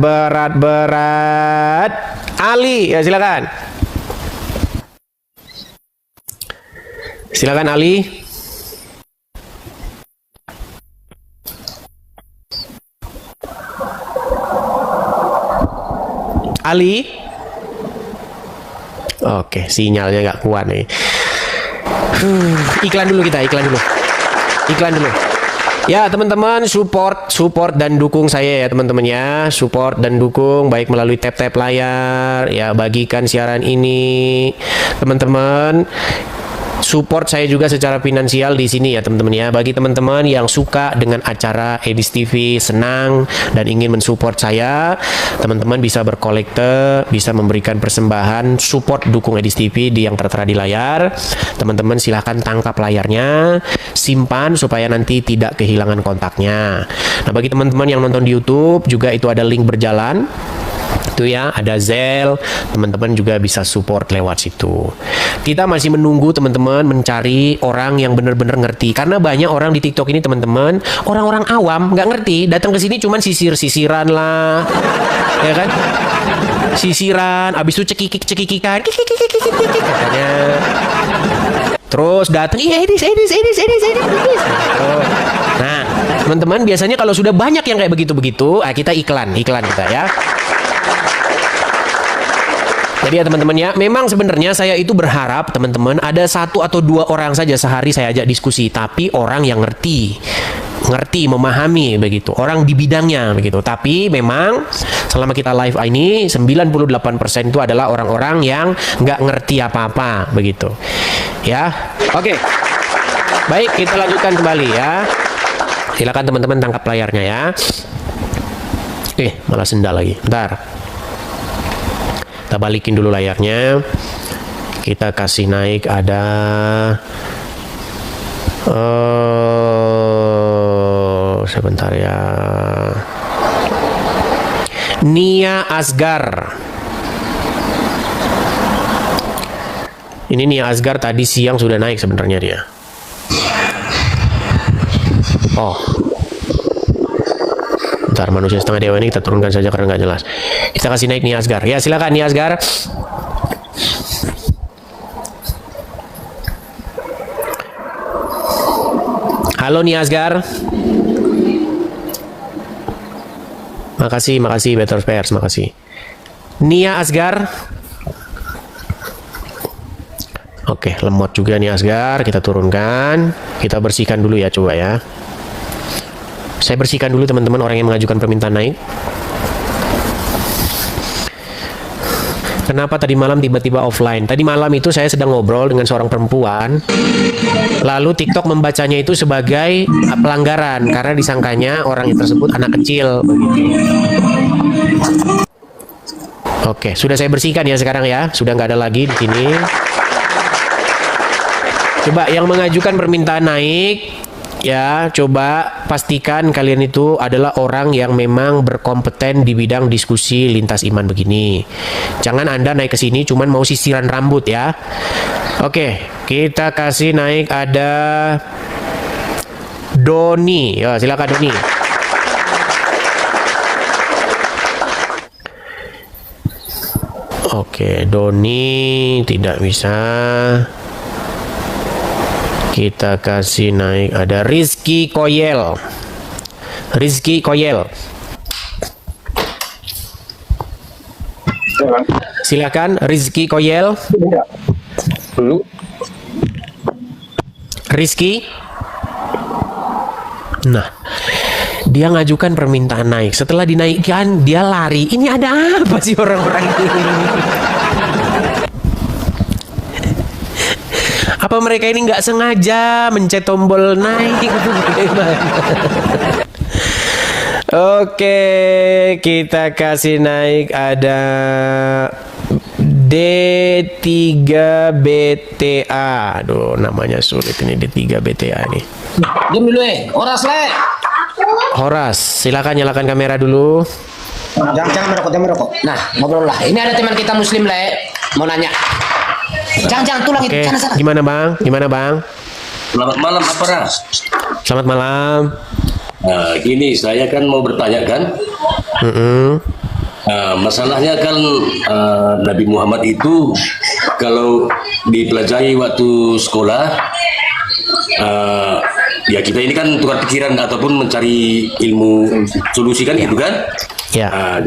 Ali, ya silakan. Silakan Ali. Ali. Oke, sinyalnya nggak kuat nih. Iklan dulu. Ya teman-teman, support dan dukung saya ya teman-teman ya. Support dan dukung baik melalui tap-tap layar ya, bagikan siaran ini teman-teman. Support saya juga secara finansial di sini ya teman-teman ya. Bagi teman-teman yang suka dengan acara Edis TV, senang dan ingin mensupport saya, teman-teman bisa berkolekte, bisa memberikan persembahan, support dukung Edis TV di yang tertera di layar. Teman-teman silahkan tangkap layarnya, simpan supaya nanti tidak kehilangan kontaknya. Nah, bagi teman-teman yang nonton di YouTube juga itu ada link berjalan. Itu ya, ada Zelle, teman-teman juga bisa support lewat situ. Kita masih menunggu teman-teman mencari orang yang benar-benar ngerti, karena banyak orang di TikTok ini teman-teman, orang-orang awam nggak ngerti, datang ke sini cuman sisir-sisiran lah, ya kan? Sisiran, abis itu cekikikan, katanya. Terus datang, iya Edis. Nah, teman-teman biasanya kalau sudah banyak yang kayak begitu-begitu, kita iklan kita ya. Jadi ya teman-teman ya, memang sebenarnya saya itu berharap teman-teman ada 1 atau 2 orang saja sehari saya ajak diskusi, tapi orang yang ngerti, memahami begitu, orang di bidangnya begitu. Tapi memang selama kita live ini 98% itu adalah orang-orang yang nggak ngerti apa-apa begitu. Ya, oke. Baik, kita lanjutkan kembali ya. Silakan teman-teman tangkap layarnya ya. Malah sendal lagi. Bentar. Kita balikin dulu layarnya. Kita kasih naik ada sebentar ya. Nia Asgar. Ini Nia Asgar tadi siang sudah naik sebenarnya dia. Oh. Bentar, manusia setengah dewa ini kita turunkan saja karena nggak jelas. Kita kasih naik Nia Asgar. Ya silakan Nia Asgar. Halo Nia Asgar. Makasih Better Pairs, makasih. Nia Asgar. Oke, lemot juga Nia Asgar, kita turunkan. Kita bersihkan dulu ya, coba ya. Saya bersihkan dulu teman-teman orang yang mengajukan permintaan naik. Kenapa tadi malam tiba-tiba offline? Tadi malam itu saya sedang ngobrol dengan seorang perempuan. Lalu TikTok membacanya itu sebagai pelanggaran karena disangkanya orang tersebut anak kecil begitu. Oke, sudah saya bersihkan ya sekarang ya. Sudah nggak ada lagi di sini. Coba yang mengajukan permintaan naik ya, coba pastikan kalian itu adalah orang yang memang berkompeten di bidang diskusi lintas iman begini. Jangan Anda naik ke sini cuman mau sisiran rambut ya. Oke, kita kasih naik ada Doni. Ya, silakan Doni. Oke, Doni tidak bisa. Kita kasih naik ada Rizky Koyel. Rizky Koyel. Silakan Rizky Koyel. Rizky. Nah, dia ngajukan permintaan naik. Setelah dinaikkan, dia lari. Ini ada apa sih orang-orang ini? Apa mereka ini nggak sengaja mencet tombol naik? Oke, kita kasih naik ada D3BTA. Aduh, namanya sulit ini D3BTA ini. Diam dulu Horas Horas, silakan nyalakan kamera dulu. Jangan merokok. Nah, ngobrol lah. Ini ada teman kita Muslim mau nanya. Jangan tulang itu. Sana. Gimana bang? Selamat malam Aparah. Selamat malam. Nah, gini saya kan mau bertanya kan. Masalahnya kan Nabi Muhammad itu kalau dipelajari waktu sekolah, ya kita ini kan tukar pikiran ataupun mencari ilmu solusi kan gitu kan. Ya.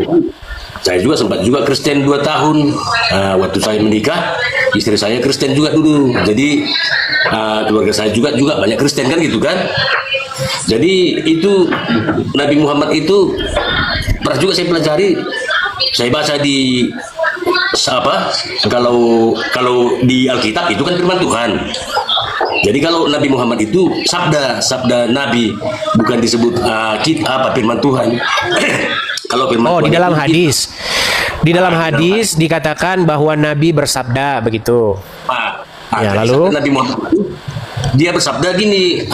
Saya juga sempat juga Kristen 2 tahun. Waktu saya menikah, istri saya Kristen juga dulu. Jadi keluarga saya juga banyak Kristen kan gitu kan. Jadi itu Nabi Muhammad itu pernah juga saya pelajari. Saya baca di kalau di Alkitab itu kan firman Tuhan. Jadi kalau Nabi Muhammad itu sabda Nabi, bukan disebut firman Tuhan. Kalau firman Tuhan di dalam hadis. Di dalam hadis dikatakan bahwa Nabi bersabda begitu. Ya, lalu Nabi Muhammad dia bersabda gini,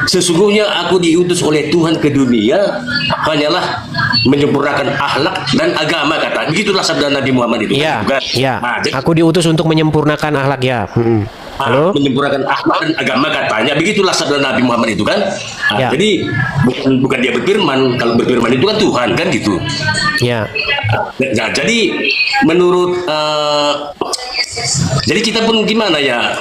sesungguhnya aku diutus oleh Tuhan ke dunia hanyalah menyempurnakan akhlak dan agama, kata. Begitulah sabda Nabi Muhammad itu. Iya. Aku diutus untuk menyempurnakan akhlak ya. Menyempurnakan akhlak dan agama, katanya. Begitulah sabda Nabi Muhammad itu kan. Jadi bukan dia berfirman. Kalau berfirman itu kan Tuhan kan gitu. Ya. Nah, jadi menurut jadi kita pun gimana ya,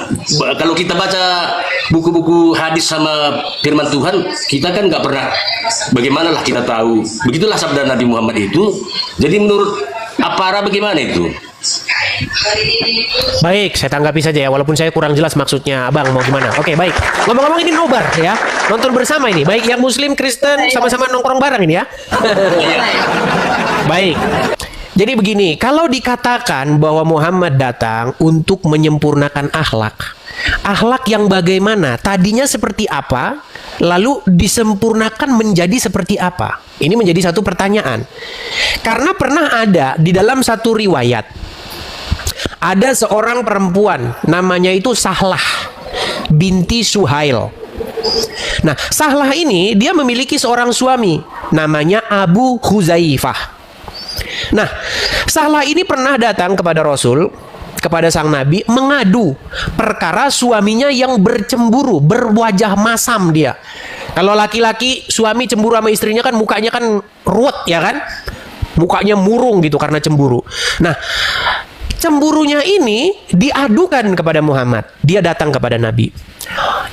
kalau kita baca buku-buku hadis sama firman Tuhan, kita kan nggak pernah, bagaimanalah kita tahu. Begitulah sabda Nabi Muhammad itu. Jadi menurut Apara bagaimana itu? Baik, saya tanggapi saja ya, walaupun saya kurang jelas maksudnya Abang mau gimana. Oke, baik. Ngomong-ngomong ini nobar ya, nonton bersama ini, baik yang Muslim, Kristen, sama-sama nongkrong bareng ini ya. Baik. Jadi begini, kalau dikatakan bahwa Muhammad datang untuk menyempurnakan akhlak yang bagaimana, tadinya seperti apa, lalu disempurnakan menjadi seperti apa? Ini menjadi satu pertanyaan. Karena pernah ada di dalam satu riwayat, ada seorang perempuan namanya itu Sahlah binti Suhail. Nah, Sahlah ini dia memiliki seorang suami namanya Abu Huzaifah. Nah, Sahlah ini pernah datang kepada Rasul, kepada sang Nabi, mengadu perkara suaminya yang bercemburu, berwajah masam dia. Kalau laki-laki suami cemburu sama istrinya kan mukanya kan ruwet ya kan, mukanya murung gitu karena cemburu. Nah, cemburunya ini diadukan kepada Muhammad. Dia datang kepada Nabi.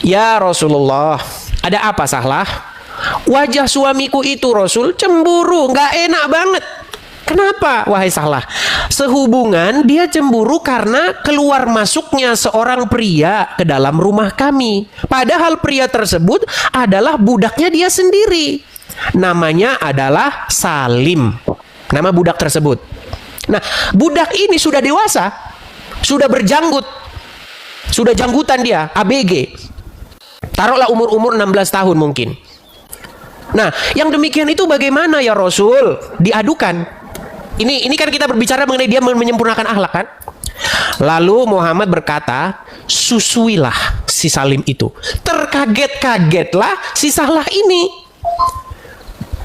Ya Rasulullah, ada apa Sahlah? Wajah suamiku itu Rasul cemburu, nggak enak banget. Kenapa wahai Sahlah? Sehubungan dia cemburu karena keluar masuknya seorang pria ke dalam rumah kami. Padahal pria tersebut adalah budaknya dia sendiri. Namanya adalah Salim. Nama budak tersebut. Nah, budak ini sudah dewasa. Sudah berjanggut. Sudah janggutan dia, ABG. Taruhlah umur-umur 16 tahun mungkin. Nah, yang demikian itu bagaimana ya Rasul? Diadukan. Ini kan kita berbicara mengenai dia menyempurnakan akhlak kan? Lalu Muhammad berkata, susuilah si Salim itu. Terkaget-kagetlah si Sahlah ini.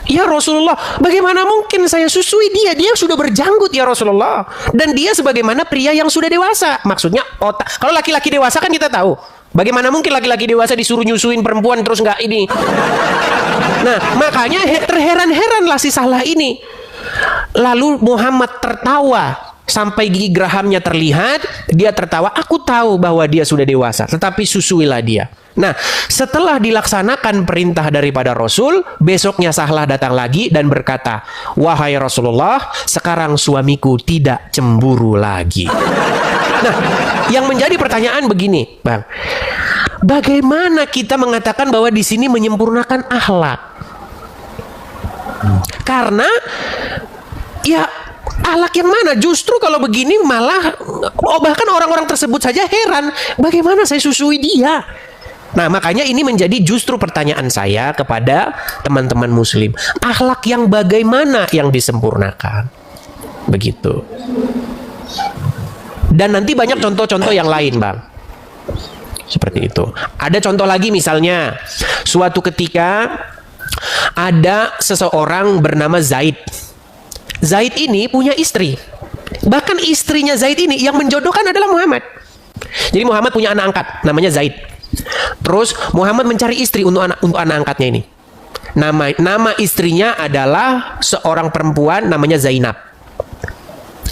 Ya Rasulullah, bagaimana mungkin saya susui dia? Dia sudah berjanggut ya Rasulullah. Dan dia sebagaimana pria yang sudah dewasa. Maksudnya otak. Kalau laki-laki dewasa kan kita tahu. Bagaimana mungkin laki-laki dewasa disuruh nyusuin perempuan terus nggak ini? Nah, makanya terheran-heranlah si Sahlah ini. Lalu Muhammad tertawa sampai gigi gerahamnya terlihat. Dia tertawa, aku tahu bahwa dia sudah dewasa, tetapi susuilah dia. Nah, setelah dilaksanakan perintah daripada Rasul, besoknya Sahlah datang lagi dan berkata, wahai Rasulullah, sekarang suamiku tidak cemburu lagi. Nah, yang menjadi pertanyaan begini, Bang. Bagaimana kita mengatakan bahwa di sini menyempurnakan akhlak? Karena ya akhlak yang mana? Justru kalau begini malah bahkan orang-orang tersebut saja heran, bagaimana saya susui dia? Nah, makanya ini menjadi justru pertanyaan saya kepada teman-teman muslim. Akhlak yang bagaimana yang disempurnakan? Begitu. Dan nanti banyak contoh-contoh yang lain, Bang. Seperti itu. Ada contoh lagi misalnya, suatu ketika ada seseorang bernama Zaid. Zaid ini punya istri. Bahkan istrinya Zaid ini yang menjodohkan adalah Muhammad. Jadi Muhammad punya anak angkat namanya Zaid. Terus Muhammad mencari istri untuk anak angkatnya ini. Nama istrinya adalah seorang perempuan namanya Zainab.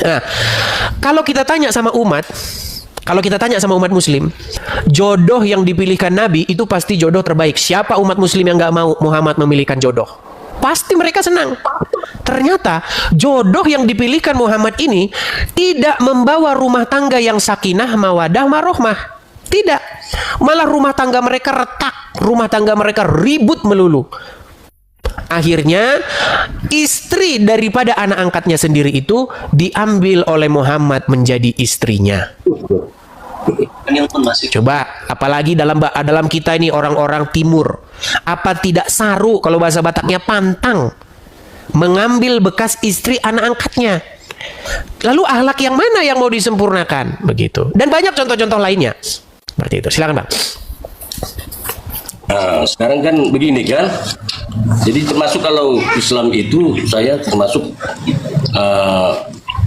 Nah, kalau kita tanya sama umat muslim, jodoh yang dipilihkan Nabi itu pasti jodoh terbaik. Siapa umat muslim yang gak mau Muhammad memilihkan jodoh? Pasti mereka senang. Ternyata jodoh yang dipilihkan Muhammad ini tidak membawa rumah tangga yang sakinah, mawadah, marohmah. Tidak. Malah rumah tangga mereka retak, rumah tangga mereka ribut melulu. Akhirnya istri daripada anak angkatnya sendiri itu diambil oleh Muhammad menjadi istrinya. Coba, apalagi dalam kita ini orang-orang timur, apa tidak saru kalau bahasa Bataknya pantang mengambil bekas istri anak angkatnya. Lalu akhlak yang mana yang mau disempurnakan? Begitu. Dan banyak contoh-contoh lainnya. Seperti itu. Silakan, Bang. Nah, sekarang kan begini kan. Jadi termasuk kalau Islam itu saya termasuk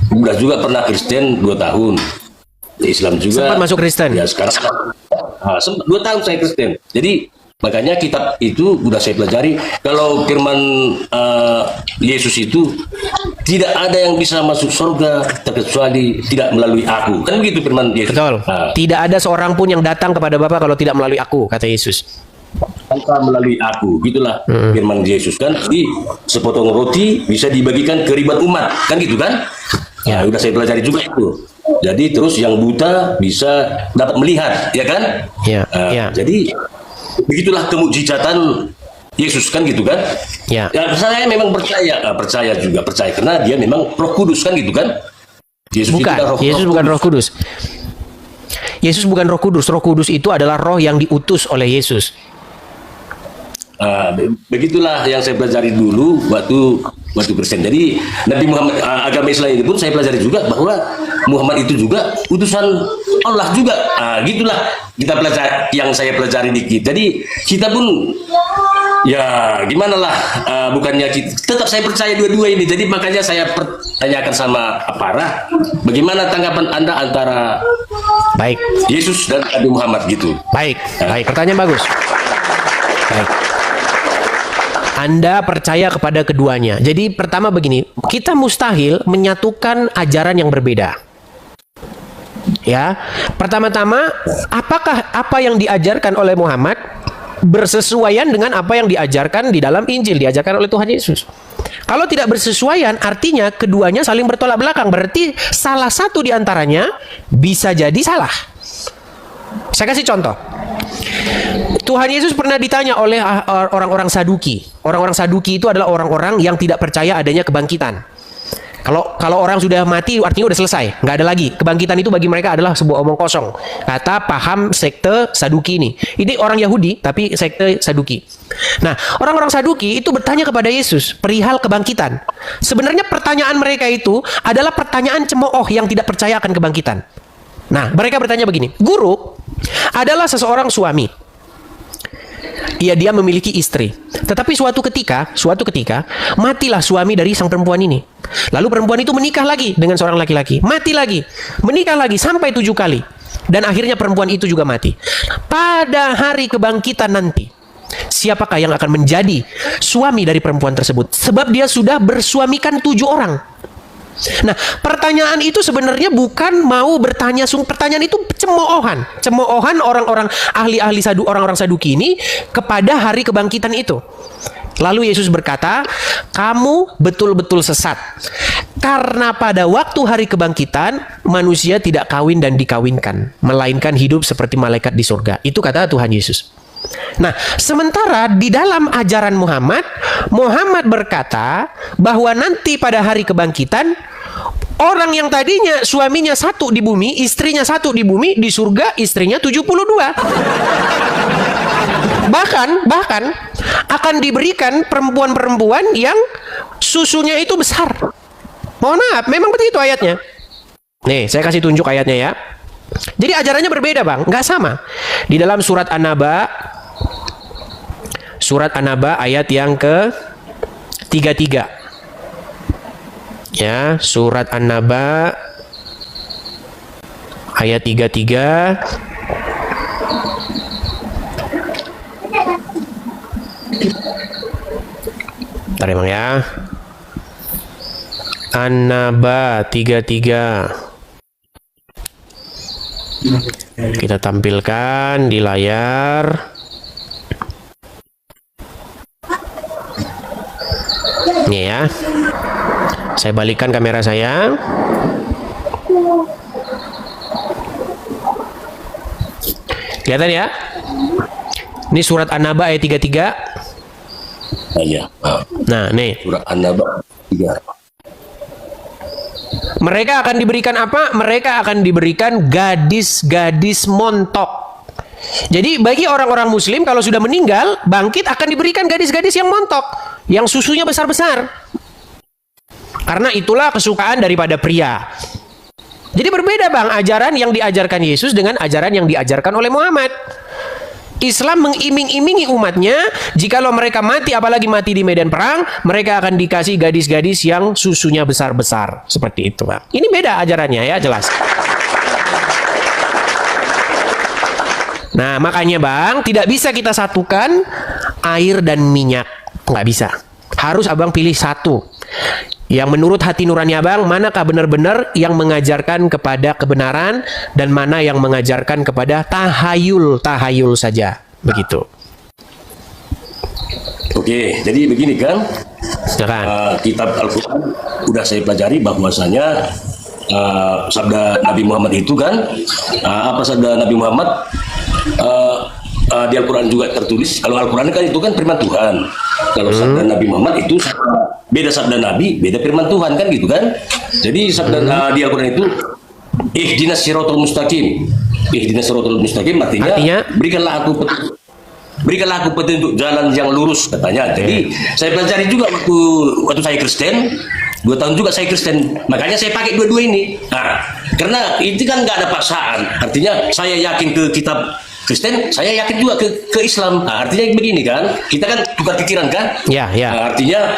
udah juga pernah Kristen 2 tahun. Islam juga. Sempat masuk Kristen. Ya sekarang 2 tahun saya Kristen. Jadi makanya kitab itu udah saya pelajari. Kalau firman Yesus itu tidak ada yang bisa masuk surga terkecuali tidak melalui aku. Kan begitu firman Yesus. Betul. Tidak ada seorang pun yang datang kepada Bapa kalau tidak melalui aku, kata Yesus. Tanpa melalui aku, gitulah firman Yesus kan. Jadi sepotong roti bisa dibagikan ke ribuan umat, kan gitu kan? Ya, udah saya pelajari juga itu. Jadi terus yang buta bisa dapat melihat, ya kan? Ya. Jadi begitulah kemujizatan Yesus kan gitu kan? Ya. Saya memang percaya karena dia memang Roh Kudus kan gitu kan? Yesus bukan Roh Kudus. Yesus bukan Roh Kudus. Roh Kudus itu adalah roh yang diutus oleh Yesus. Begitulah yang saya pelajari dulu waktu Kristen. Jadi Nabi Muhammad, agama Islam ini pun saya pelajari juga bahwa Muhammad itu juga utusan Allah juga. Gitulah kita pelajari, yang saya pelajari dikit. Jadi kita pun ya gimana lah, bukannya tetap saya percaya dua-dua ini. Jadi makanya saya pertanyakan sama Aparah, bagaimana tanggapan Anda antara baik Yesus dan Nabi Muhammad gitu? Baik, pertanyaan bagus. Baik. Anda percaya kepada keduanya. Jadi pertama begini, kita mustahil menyatukan ajaran yang berbeda. Ya, pertama-tama, apakah apa yang diajarkan oleh Muhammad bersesuaian dengan apa yang diajarkan di dalam Injil, diajarkan oleh Tuhan Yesus? Kalau tidak bersesuaian, artinya keduanya saling bertolak belakang. Berarti salah satu di antaranya bisa jadi salah. Saya kasih contoh. Tuhan Yesus pernah ditanya oleh orang-orang Saduki. Orang-orang Saduki itu adalah orang-orang yang tidak percaya adanya kebangkitan. Kalau orang sudah mati artinya udah selesai, nggak ada lagi. Kebangkitan itu bagi mereka adalah sebuah omong kosong. Kata paham sekte Saduki ini. Ini orang Yahudi tapi sekte Saduki. Nah, orang-orang Saduki itu bertanya kepada Yesus perihal kebangkitan. Sebenarnya pertanyaan mereka itu adalah pertanyaan cemooh yang tidak percaya akan kebangkitan. Nah, mereka bertanya begini, Guru, adalah seseorang suami. Dia memiliki istri. Tetapi suatu ketika matilah suami dari sang perempuan ini. Lalu perempuan itu menikah lagi dengan seorang laki-laki, mati lagi, menikah lagi sampai 7 kali. Dan akhirnya perempuan itu juga mati. Pada hari kebangkitan nanti, siapakah yang akan menjadi suami dari perempuan tersebut? Sebab dia sudah bersuamikan 7 orang. Nah, pertanyaan itu sebenarnya bukan mau bertanya, pertanyaan itu cemoohan orang-orang ahli-ahli orang-orang Saduki ini kepada hari kebangkitan itu. Lalu Yesus berkata, kamu betul-betul sesat. Karena pada waktu hari kebangkitan, manusia tidak kawin dan dikawinkan, melainkan hidup seperti malaikat di surga. Itu kata Tuhan Yesus. Nah, sementara di dalam ajaran Muhammad berkata bahwa nanti pada hari kebangkitan, orang yang tadinya suaminya 1 di bumi, istrinya 1 di bumi, di surga istrinya 72. Bahkan akan diberikan perempuan-perempuan yang susunya itu besar. Mohon maaf, memang begitu ayatnya. Nih, saya kasih tunjuk ayatnya ya. Jadi ajarannya berbeda, Bang, nggak sama. Di dalam surat An-Naba ayat yang ke-33. Ya, surat An-Naba ayat 33. Bentar emang ya. An-Naba 33. Kita tampilkan di layar. Ini ya. Saya balikkan kamera saya. Kelihatan ya? Ini surat An-Naba ayat 33. Iya. Nah, nih. Surat An-Naba 3. Mereka akan diberikan apa? Mereka akan diberikan gadis-gadis montok. Jadi bagi orang-orang muslim kalau sudah meninggal, bangkit akan diberikan gadis-gadis yang montok, yang susunya besar-besar. Karena itulah kesukaan daripada pria. Jadi berbeda, Bang, ajaran yang diajarkan Yesus dengan ajaran yang diajarkan oleh Muhammad. Islam mengiming-imingi umatnya, jikalau mereka mati, apalagi mati di medan perang, mereka akan dikasih gadis-gadis yang susunya besar-besar. Seperti itu, Bang. Ini beda ajarannya ya, jelas. Nah, makanya, Bang, tidak bisa kita satukan air dan minyak. Nggak bisa. Harus Abang pilih satu. Yang menurut hati nurani Abang, manakah benar-benar yang mengajarkan kepada kebenaran dan mana yang mengajarkan kepada tahayul saja. Begitu. Oke, jadi begini kan. Kitab Al-Quran udah saya pelajari bahwasanya sabda Nabi Muhammad itu kan, apa sabda Nabi Muhammad di Al-Quran juga tertulis. Kalau Al-Quran kan itu kan firman Tuhan. Kalau sabda Nabi Muhammad itu beda sabda Nabi, beda firman Tuhan kan gitu kan. Jadi sabda di Al-Quran itu ihdinas siratal mustaqim. Ihdinas siratal mustaqim artinya berikanlah aku petunjuk jalan yang lurus katanya. Jadi saya pelajari juga waktu saya Kristen. 2 tahun juga saya Kristen, makanya saya pakai dua-dua ini. Nah, karena itu kan nggak ada paksaan. Artinya saya yakin ke kitab Kristen, saya yakin juga ke Islam. Nah, artinya begini kan, kita kan tukar pikiran kan? Ya. Nah, artinya,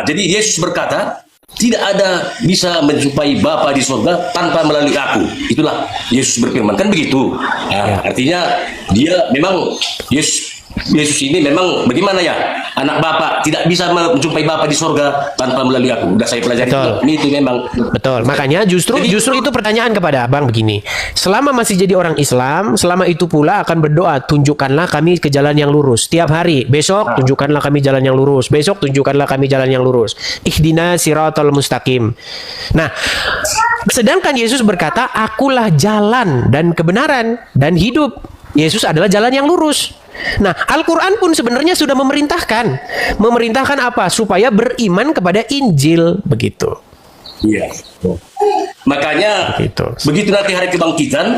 jadi Yesus berkata, tidak ada bisa menjumpai Bapa di surga tanpa melalui aku. Itulah Yesus berfirman kan begitu. Nah, artinya dia memang Yesus Yesus ini memang bagaimana ya, anak Bapa tidak bisa menjumpai Bapa di sorga tanpa melalui aku. Udah saya pelajari. Betul. Ini itu memang. Betul. Makanya justru itu pertanyaan kepada abang begini. Selama masih jadi orang Islam, selama itu pula akan berdoa, tunjukkanlah kami ke jalan yang lurus. Tiap hari, besok tunjukkanlah kami jalan yang lurus. Besok tunjukkanlah kami jalan yang lurus. Ihdina siratal mustaqim. Nah, sedangkan Yesus berkata, akulah jalan dan kebenaran dan hidup. Yesus adalah jalan yang lurus. Nah, Al-Quran pun sebenarnya sudah memerintahkan. Memerintahkan apa? Supaya beriman kepada Injil. Begitu. Iya. Makanya begitu nanti hari kebangkitan,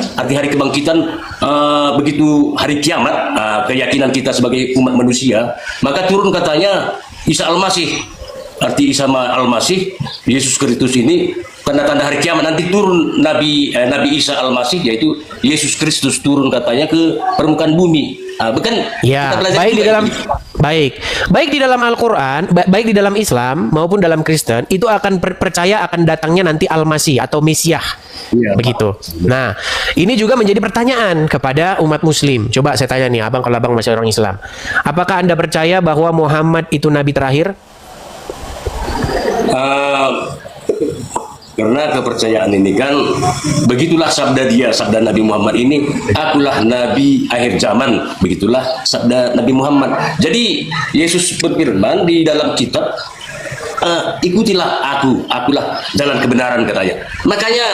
begitu hari kiamat, keyakinan kita sebagai umat manusia, maka turun katanya Isa Al-Masih. Arti Isa Al-Masih, Yesus Kristus ini, tanda-tanda hari kiamat nanti turun Nabi Isa Al-Masih, yaitu Yesus Kristus turun katanya ke permukaan bumi. Bukan? Ya, baik di dalam Al-Quran, baik di dalam Islam maupun dalam Kristen, itu akan percaya akan datangnya nanti Al-Masih atau Mesiah. Ya, begitu. Nah, ini juga menjadi pertanyaan kepada umat Muslim. Coba saya tanya nih, abang, kalau abang masih orang Islam, apakah Anda percaya bahwa Muhammad itu Nabi terakhir? Karena kepercayaan ini kan begitulah sabda Nabi Muhammad ini, akulah Nabi akhir zaman, begitulah sabda Nabi Muhammad. Jadi Yesus berfirman di dalam kitab, ikutilah akulah jalan kebenaran katanya. Makanya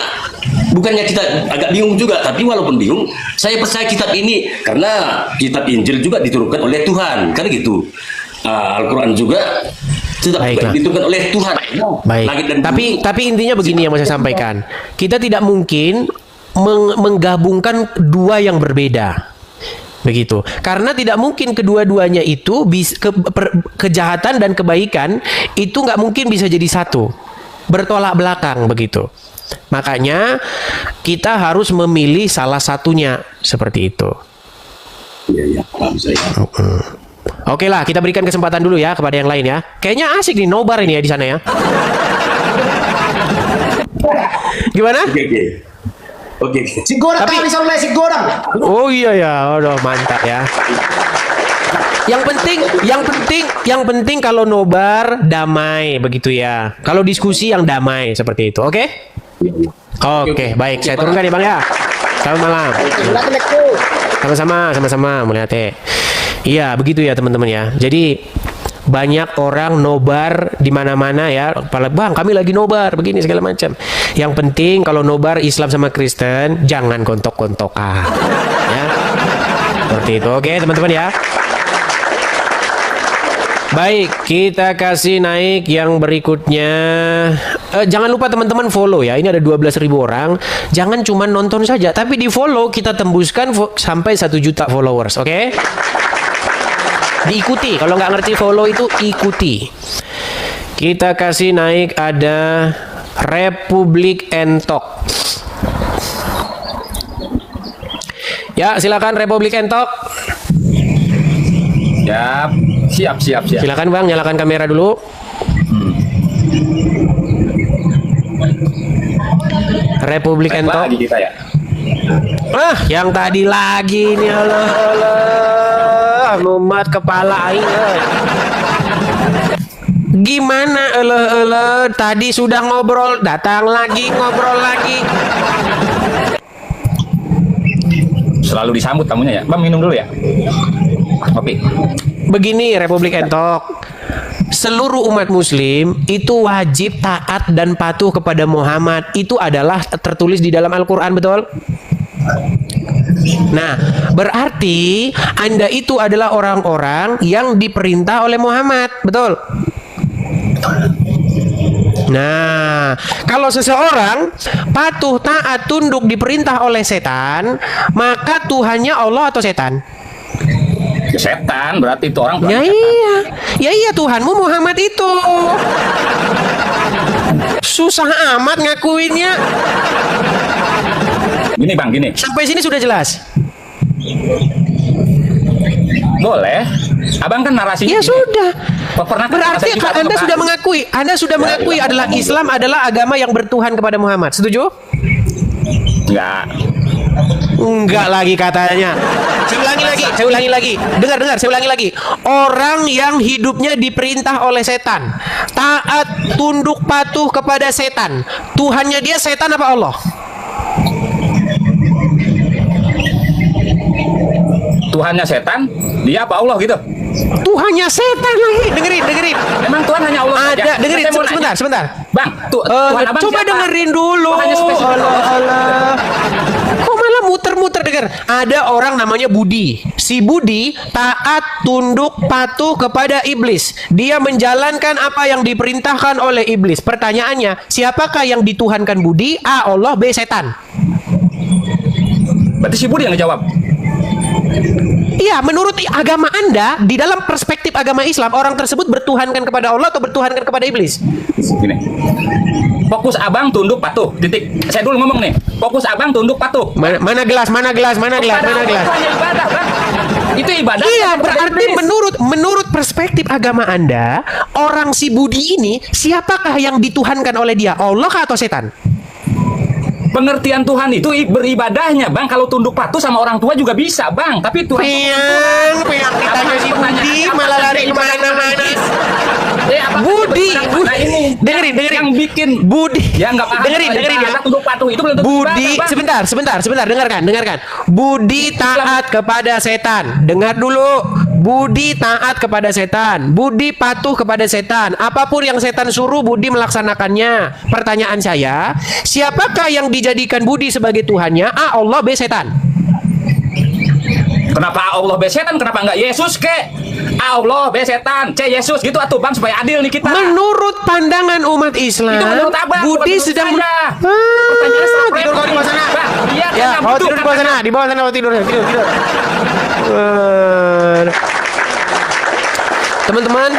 bukannya kita agak bingung juga, tapi walaupun bingung, saya percaya kitab ini karena kitab Injil juga diturunkan oleh Tuhan, kan gitu. Al-Quran juga diturunkan oleh Tuhan. Baik. Tapi intinya begini yang mau saya sampaikan. Kita tidak mungkin menggabungkan dua yang berbeda. Begitu. Karena tidak mungkin kedua-duanya itu kejahatan dan kebaikan itu nggak mungkin bisa jadi satu. Bertolak belakang begitu. Makanya kita harus memilih salah satunya seperti itu. Iya, paham saya. Oke lah, kita berikan kesempatan dulu ya kepada yang lain ya. Kayaknya asik nih nobar ini ya di sana ya. Gimana? Oke. Si goreng tapi bisa mulai si goreng. Oh iya ya, aduh mantap ya. Yang penting kalau nobar damai begitu ya. Kalau diskusi yang damai seperti itu, oke? Oke, baik. Saya turunkan ya Bang ya. Selamat malam. Sama-sama melihat. Iya, begitu ya teman-teman ya. Jadi banyak orang nobar di mana-mana ya. Bang, kami lagi nobar begini segala macam. Yang penting kalau nobar Islam sama Kristen jangan kontok-kontokan. Ya. Seperti itu. Oke, teman-teman ya. Baik, kita kasih naik yang berikutnya. Jangan lupa teman-teman follow ya. Ini ada 12.000 orang. Jangan cuma nonton saja, tapi di follow, kita tembuskan sampai 1 juta followers, oke? Diikuti, kalau nggak ngerti follow itu ikuti. Kita kasih naik ada Republik Entok. Ya, silakan Republik Entok. Ya, siap. Silakan Bang, nyalakan kamera dulu. Republik Entok. Lagi kita ya. Yang tadi lagi nih, Allah, mumat kepala aing. Gimana tadi sudah ngobrol, datang lagi ngobrol lagi. Selalu disambut tamunya ya. Bang, minum dulu ya. Kopi. Begini Republik Entok, seluruh umat muslim itu wajib taat dan patuh kepada Muhammad. Itu adalah tertulis di dalam Al-Quran, betul? Nah, berarti Anda itu adalah orang-orang yang diperintah oleh Muhammad, betul? Nah, kalau seseorang patuh, taat, tunduk diperintah oleh setan, maka Tuhannya Allah atau setan? Setan, berarti itu orang. Ya iya, Tuhanmu Muhammad itu. Susah amat ngakuinnya. Gini Bang, gini. Sampai sini sudah jelas? Boleh. Abang kan narasinya. Ya gini. Sudah. Berarti Anda sudah mengakui adalah Islam adalah agama yang bertuhan kepada Muhammad. Setuju? Enggak. Enggak lagi katanya. Saya ulangi lagi. Dengar, saya ulangi lagi. Orang yang hidupnya diperintah oleh setan, taat, tunduk, patuh kepada setan. Tuhannya dia setan apa Allah? Tuhannya setan, dia apa Allah gitu? Tuhannya setan lagi. Dengerin. Emang Tuhan hanya Allah saja? Ada, dengerin sebentar. Bang, Tuhan abang coba siapa? dengerin dulu. Tuhannya spesifik. Alah. Kok malah muter-muter, dengar. Ada orang namanya Budi. Si Budi taat, tunduk, patuh kepada iblis. Dia menjalankan apa yang diperintahkan oleh iblis. Pertanyaannya, siapakah yang dituhankan Budi? A. Allah, B. Setan. Berarti si Budi yang ngejawab. Iya, menurut agama Anda, di dalam perspektif agama Islam, orang tersebut bertuhankan kepada Allah atau bertuhankan kepada iblis? Gini. Fokus abang tunduk patuh. Titik. Saya dulu ngomong nih. Fokus abang tunduk patuh. Mana gelas? Hanya ibadah, Bang. Itu ibadah. Iya, berarti menurut perspektif agama Anda, orang si Budi ini siapakah yang dituhankan oleh dia? Allah atau setan? Pengertian Tuhan itu beribadahnya, Bang. Kalau tunduk patuh sama orang tua juga bisa, Bang. Tapi Tuhan ditanya si Budi malah lari kemana-mana. Budi, dengerin. Yang bikin Budi. Ya nggak paham. Dengerin ya. Tunduk patuh itu belum tentu Budi, ibadah, Bang. sebentar. Dengarkan. Budi taat kepada setan. Dengar dulu. Budi taat kepada setan. Budi patuh kepada setan. Apapun yang setan suruh, Budi melaksanakannya. Pertanyaan saya, siapakah yang dijadikan Budi sebagai Tuhannya? A. Allah, B. Setan. Kenapa Allah B setan? Kenapa enggak Yesus kek? Allah B setan, C Yesus gitu atuh Bang supaya adil nih kita. Menurut pandangan umat Islam, itu menurut Abang, Budi sedang tidur kau di bawah sana. Ya, kau tidur di bawah sana, kau tidur. Teman-teman,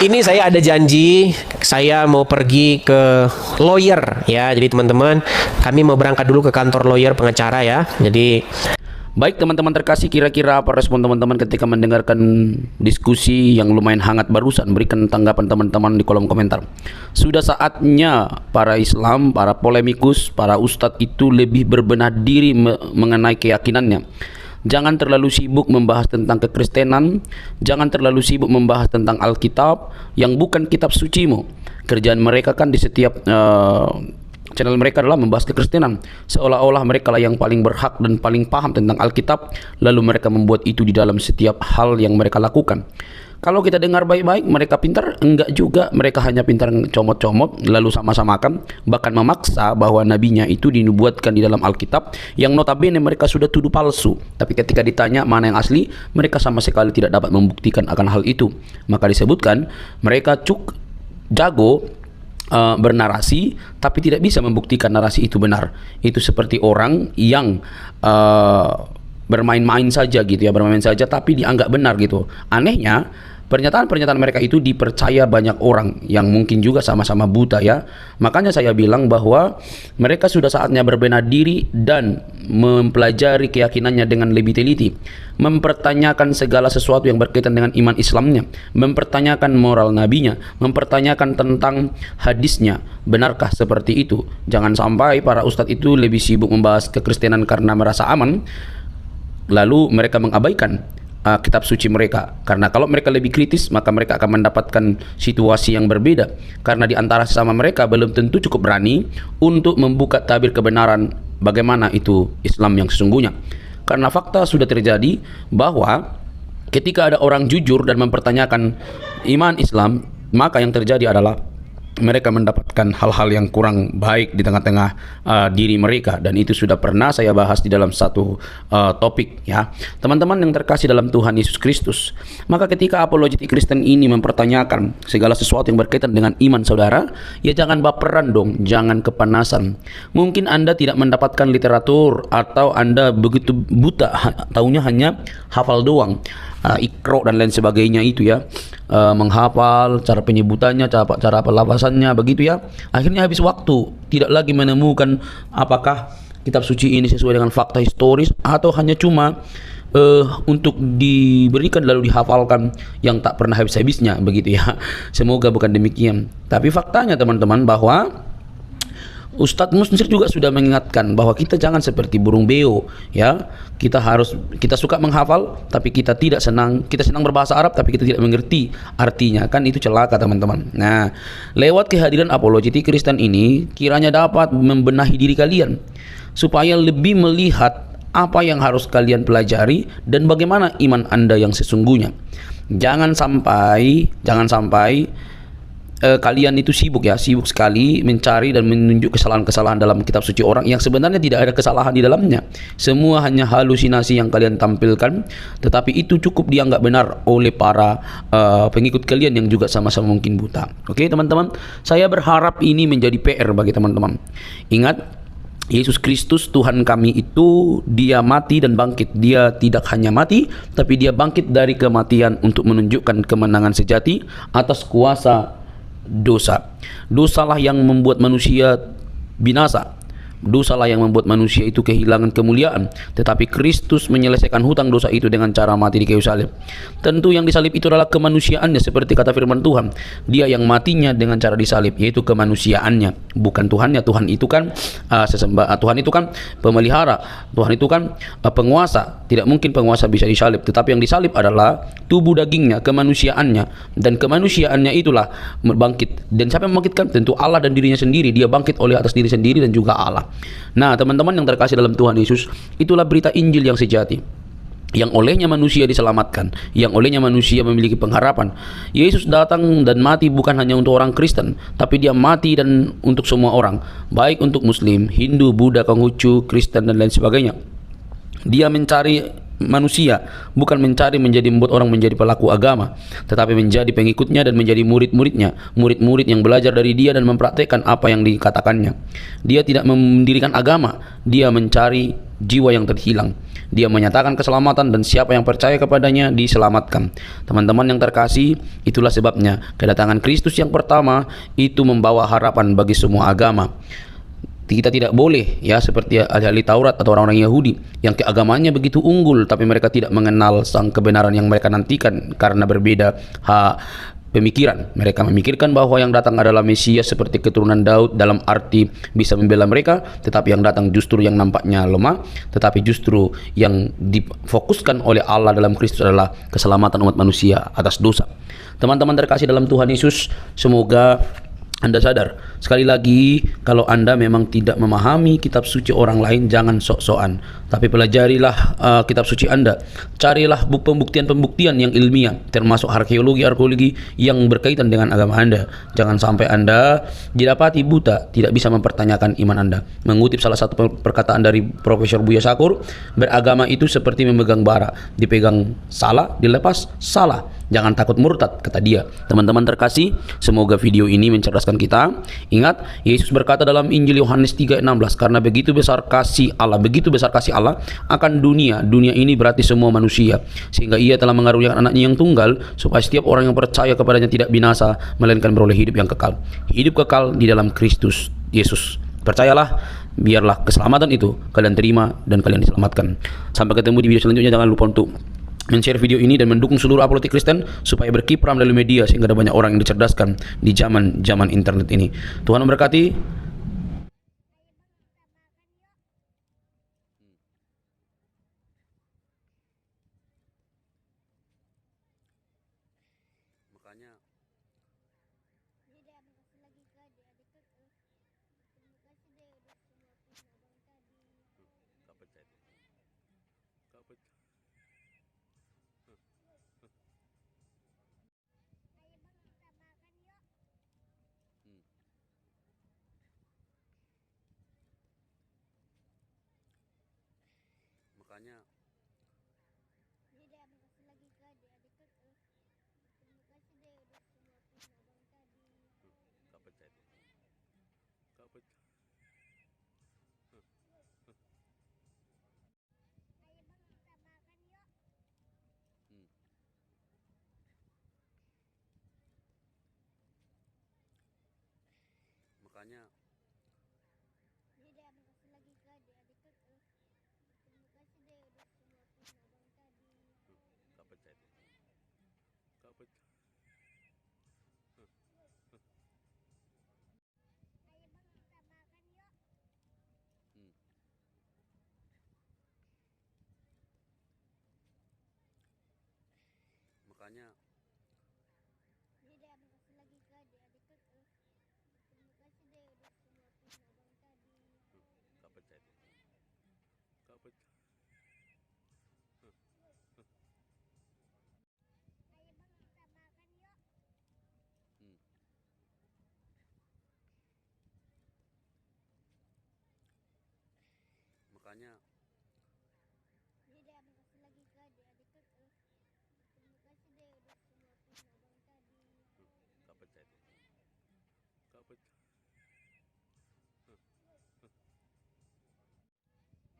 ini saya ada janji, saya mau pergi ke lawyer ya. Jadi teman-teman, kami mau berangkat dulu ke kantor lawyer pengacara ya. Jadi baik teman-teman terkasih, kira-kira apa respon teman-teman ketika mendengarkan diskusi yang lumayan hangat barusan? Berikan tanggapan teman-teman di kolom komentar. Sudah saatnya para Islam, para polemikus, para ustadz itu lebih berbenah diri mengenai keyakinannya. Jangan terlalu sibuk membahas tentang kekristenan, jangan terlalu sibuk membahas tentang Alkitab yang bukan kitab sucimu. Kerjaan mereka kan di setiap channel mereka adalah membahas kekristenan, seolah-olah mereka lah yang paling berhak dan paling paham tentang Alkitab, lalu mereka membuat itu di dalam setiap hal yang mereka lakukan. Kalau kita dengar baik-baik, mereka pintar? Enggak juga, mereka hanya pintar comot-comot lalu sama-samakan, bahkan memaksa bahwa nabinya itu dinubuatkan di dalam Alkitab yang notabene mereka sudah tuduh palsu. Tapi ketika ditanya mana yang asli, mereka sama sekali tidak dapat membuktikan akan hal itu. Maka disebutkan mereka jago bernarasi tapi tidak bisa membuktikan narasi itu benar. Itu seperti orang yang bermain-main saja gitu ya, bermain saja tapi dianggap benar gitu. Anehnya pernyataan-pernyataan mereka itu dipercaya banyak orang yang mungkin juga sama-sama buta ya. Makanya saya bilang bahwa mereka sudah saatnya berbenah diri dan mempelajari keyakinannya dengan lebih teliti, mempertanyakan segala sesuatu yang berkaitan dengan iman Islamnya, mempertanyakan moral nabinya, mempertanyakan tentang hadisnya. Benarkah seperti itu? Jangan sampai para ustadz itu lebih sibuk membahas kekristenan karena merasa aman, lalu mereka mengabaikan kitab suci mereka. Karena kalau mereka lebih kritis, maka mereka akan mendapatkan situasi yang berbeda. Karena di antara sesama mereka belum tentu cukup berani untuk membuka tabir kebenaran bagaimana itu Islam yang sesungguhnya. Karena fakta sudah terjadi bahwa ketika ada orang jujur dan mempertanyakan iman Islam, maka yang terjadi adalah mereka mendapatkan hal-hal yang kurang baik di tengah-tengah diri mereka, dan itu sudah pernah saya bahas di dalam satu topik ya. Teman-teman yang terkasih dalam Tuhan Yesus Kristus, maka ketika apologetik Kristen ini mempertanyakan segala sesuatu yang berkaitan dengan iman saudara, ya jangan baperan dong, jangan kepanasan. Mungkin Anda tidak mendapatkan literatur atau Anda begitu buta, taunya hanya hafal doang, ikro dan lain sebagainya itu ya, menghafal cara penyebutannya, cara pelafasannya begitu ya. Akhirnya habis waktu, tidak lagi menemukan apakah kitab suci ini sesuai dengan fakta historis atau hanya cuma untuk diberikan lalu dihafalkan yang tak pernah habis-habisnya begitu ya. Semoga bukan demikian. Tapi faktanya teman-teman bahwa Ustadz Musnir juga sudah mengingatkan bahwa kita jangan seperti burung beo, ya. Kita suka menghafal tapi kita senang berbahasa Arab tapi kita tidak mengerti artinya, kan itu celaka teman-teman. Nah, lewat kehadiran apologetik Kristen ini kiranya dapat membenahi diri kalian supaya lebih melihat apa yang harus kalian pelajari dan bagaimana iman Anda yang sesungguhnya. Jangan sampai kalian itu sibuk sekali mencari dan menunjuk kesalahan-kesalahan dalam kitab suci orang yang sebenarnya tidak ada kesalahan di dalamnya. Semua hanya halusinasi yang kalian tampilkan, tetapi itu cukup dianggap benar oleh para pengikut kalian yang juga sama-sama mungkin buta. Oke teman-teman, saya berharap ini menjadi PR bagi teman-teman. Ingat, Yesus Kristus Tuhan kami itu dia mati dan bangkit. Dia tidak hanya mati, tapi dia bangkit dari kematian untuk menunjukkan kemenangan sejati atas kuasa dosa. Dosalah yang membuat manusia binasa. Dosalah yang membuat manusia itu kehilangan kemuliaan. Tetapi Kristus menyelesaikan hutang dosa itu dengan cara mati di kayu salib. Tentu yang disalib itu adalah kemanusiaannya, seperti kata firman Tuhan. Dia yang matinya dengan cara disalib, yaitu kemanusiaannya, bukan Tuhannya. Tuhan itu kan Tuhan itu kan pemelihara. Tuhan itu kan penguasa. Tidak mungkin penguasa bisa disalib. Tetapi yang disalib adalah tubuh dagingnya, kemanusiaannya, dan kemanusiaannya itulah bangkit. Dan siapa yang membangkitkan? Tentu Allah dan dirinya sendiri. Dia bangkit oleh atas diri sendiri dan juga Allah. Nah teman-teman yang terkasih dalam Tuhan Yesus, itulah berita Injil yang sejati, yang olehnya manusia diselamatkan, yang olehnya manusia memiliki pengharapan. Yesus datang dan mati bukan hanya untuk orang Kristen, tapi dia mati dan untuk semua orang, baik untuk Muslim, Hindu, Buddha, Konghucu, Kristen dan lain sebagainya. Dia mencari manusia, bukan mencari membuat orang menjadi pelaku agama, tetapi menjadi pengikutnya dan menjadi murid-muridnya, murid-murid yang belajar dari dia dan mempraktekkan apa yang dikatakannya. Dia tidak mendirikan agama, dia mencari jiwa yang terhilang. Dia menyatakan keselamatan dan siapa yang percaya kepadanya diselamatkan. Teman-teman yang terkasih, itulah sebabnya kedatangan Kristus yang pertama itu membawa harapan bagi semua agama. Kita tidak boleh seperti ahli Taurat atau orang-orang Yahudi yang keagamaannya begitu unggul tapi mereka tidak mengenal sang kebenaran yang mereka nantikan karena berbeda pemikiran. Mereka memikirkan bahwa yang datang adalah Mesias seperti keturunan Daud dalam arti bisa membela mereka, tetapi yang datang justru yang nampaknya lemah, tetapi justru yang difokuskan oleh Allah dalam Kristus adalah keselamatan umat manusia atas dosa. Teman-teman terkasih dalam Tuhan Yesus, semoga Anda sadar, sekali lagi, kalau Anda memang tidak memahami kitab suci orang lain, jangan sok-sokan, tapi pelajarilah kitab suci Anda. Carilah pembuktian-pembuktian yang ilmiah, termasuk arkeologi yang berkaitan dengan agama Anda. Jangan sampai Anda didapati buta, tidak bisa mempertanyakan iman Anda. Mengutip salah satu perkataan dari Profesor Buya Sakur, beragama itu seperti memegang bara, dipegang salah, dilepas salah. Jangan takut murtad, kata dia. Teman-teman terkasih, semoga video ini mencerdaskan kita. Ingat, Yesus berkata dalam Injil Yohanes 3:16, karena begitu besar kasih Allah akan dunia ini berarti semua manusia, sehingga ia telah mengaruniakan anaknya yang tunggal, supaya setiap orang yang percaya kepadanya tidak binasa, melainkan beroleh hidup yang kekal. Hidup kekal di dalam Kristus Yesus. Percayalah, biarlah keselamatan itu kalian terima dan kalian diselamatkan. Sampai ketemu di video selanjutnya. Jangan lupa untuk men-share video ini dan mendukung seluruh apologetik Kristen supaya berkiprah melalui media sehingga ada banyak orang yang dicerdaskan di zaman internet ini. Tuhan memberkati. Makanya Makanya Dede, makasih lagi ke adik-adik. Terima kasih deh udah suapin abang tadi. gak percaya itu. Gak percaya. Ayo bang, kita makan yuk. Makanya Dede, makasih lagi ke adik-adik. Terima kasih deh udah suapin abang tadi. gak percaya itu.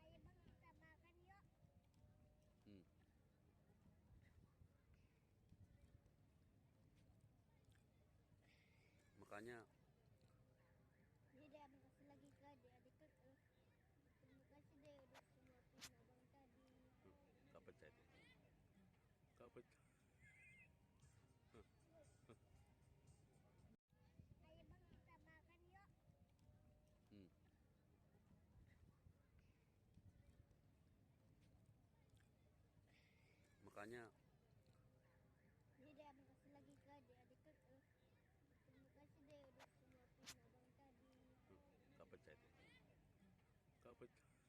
Gak percaya. Ayo bang, kita makan yuk. Makanya Dede, makasih lagi ke adik-adik. Terima kasih deh udah suapin abang tadi. gak percaya itu. Gak percaya. Ayo bang, kita makan yuk. Makanya Dede, makasih lagi ke adik-adik. Terima kasih deh udah suapin abang tadi. gak percaya itu. Gak percaya.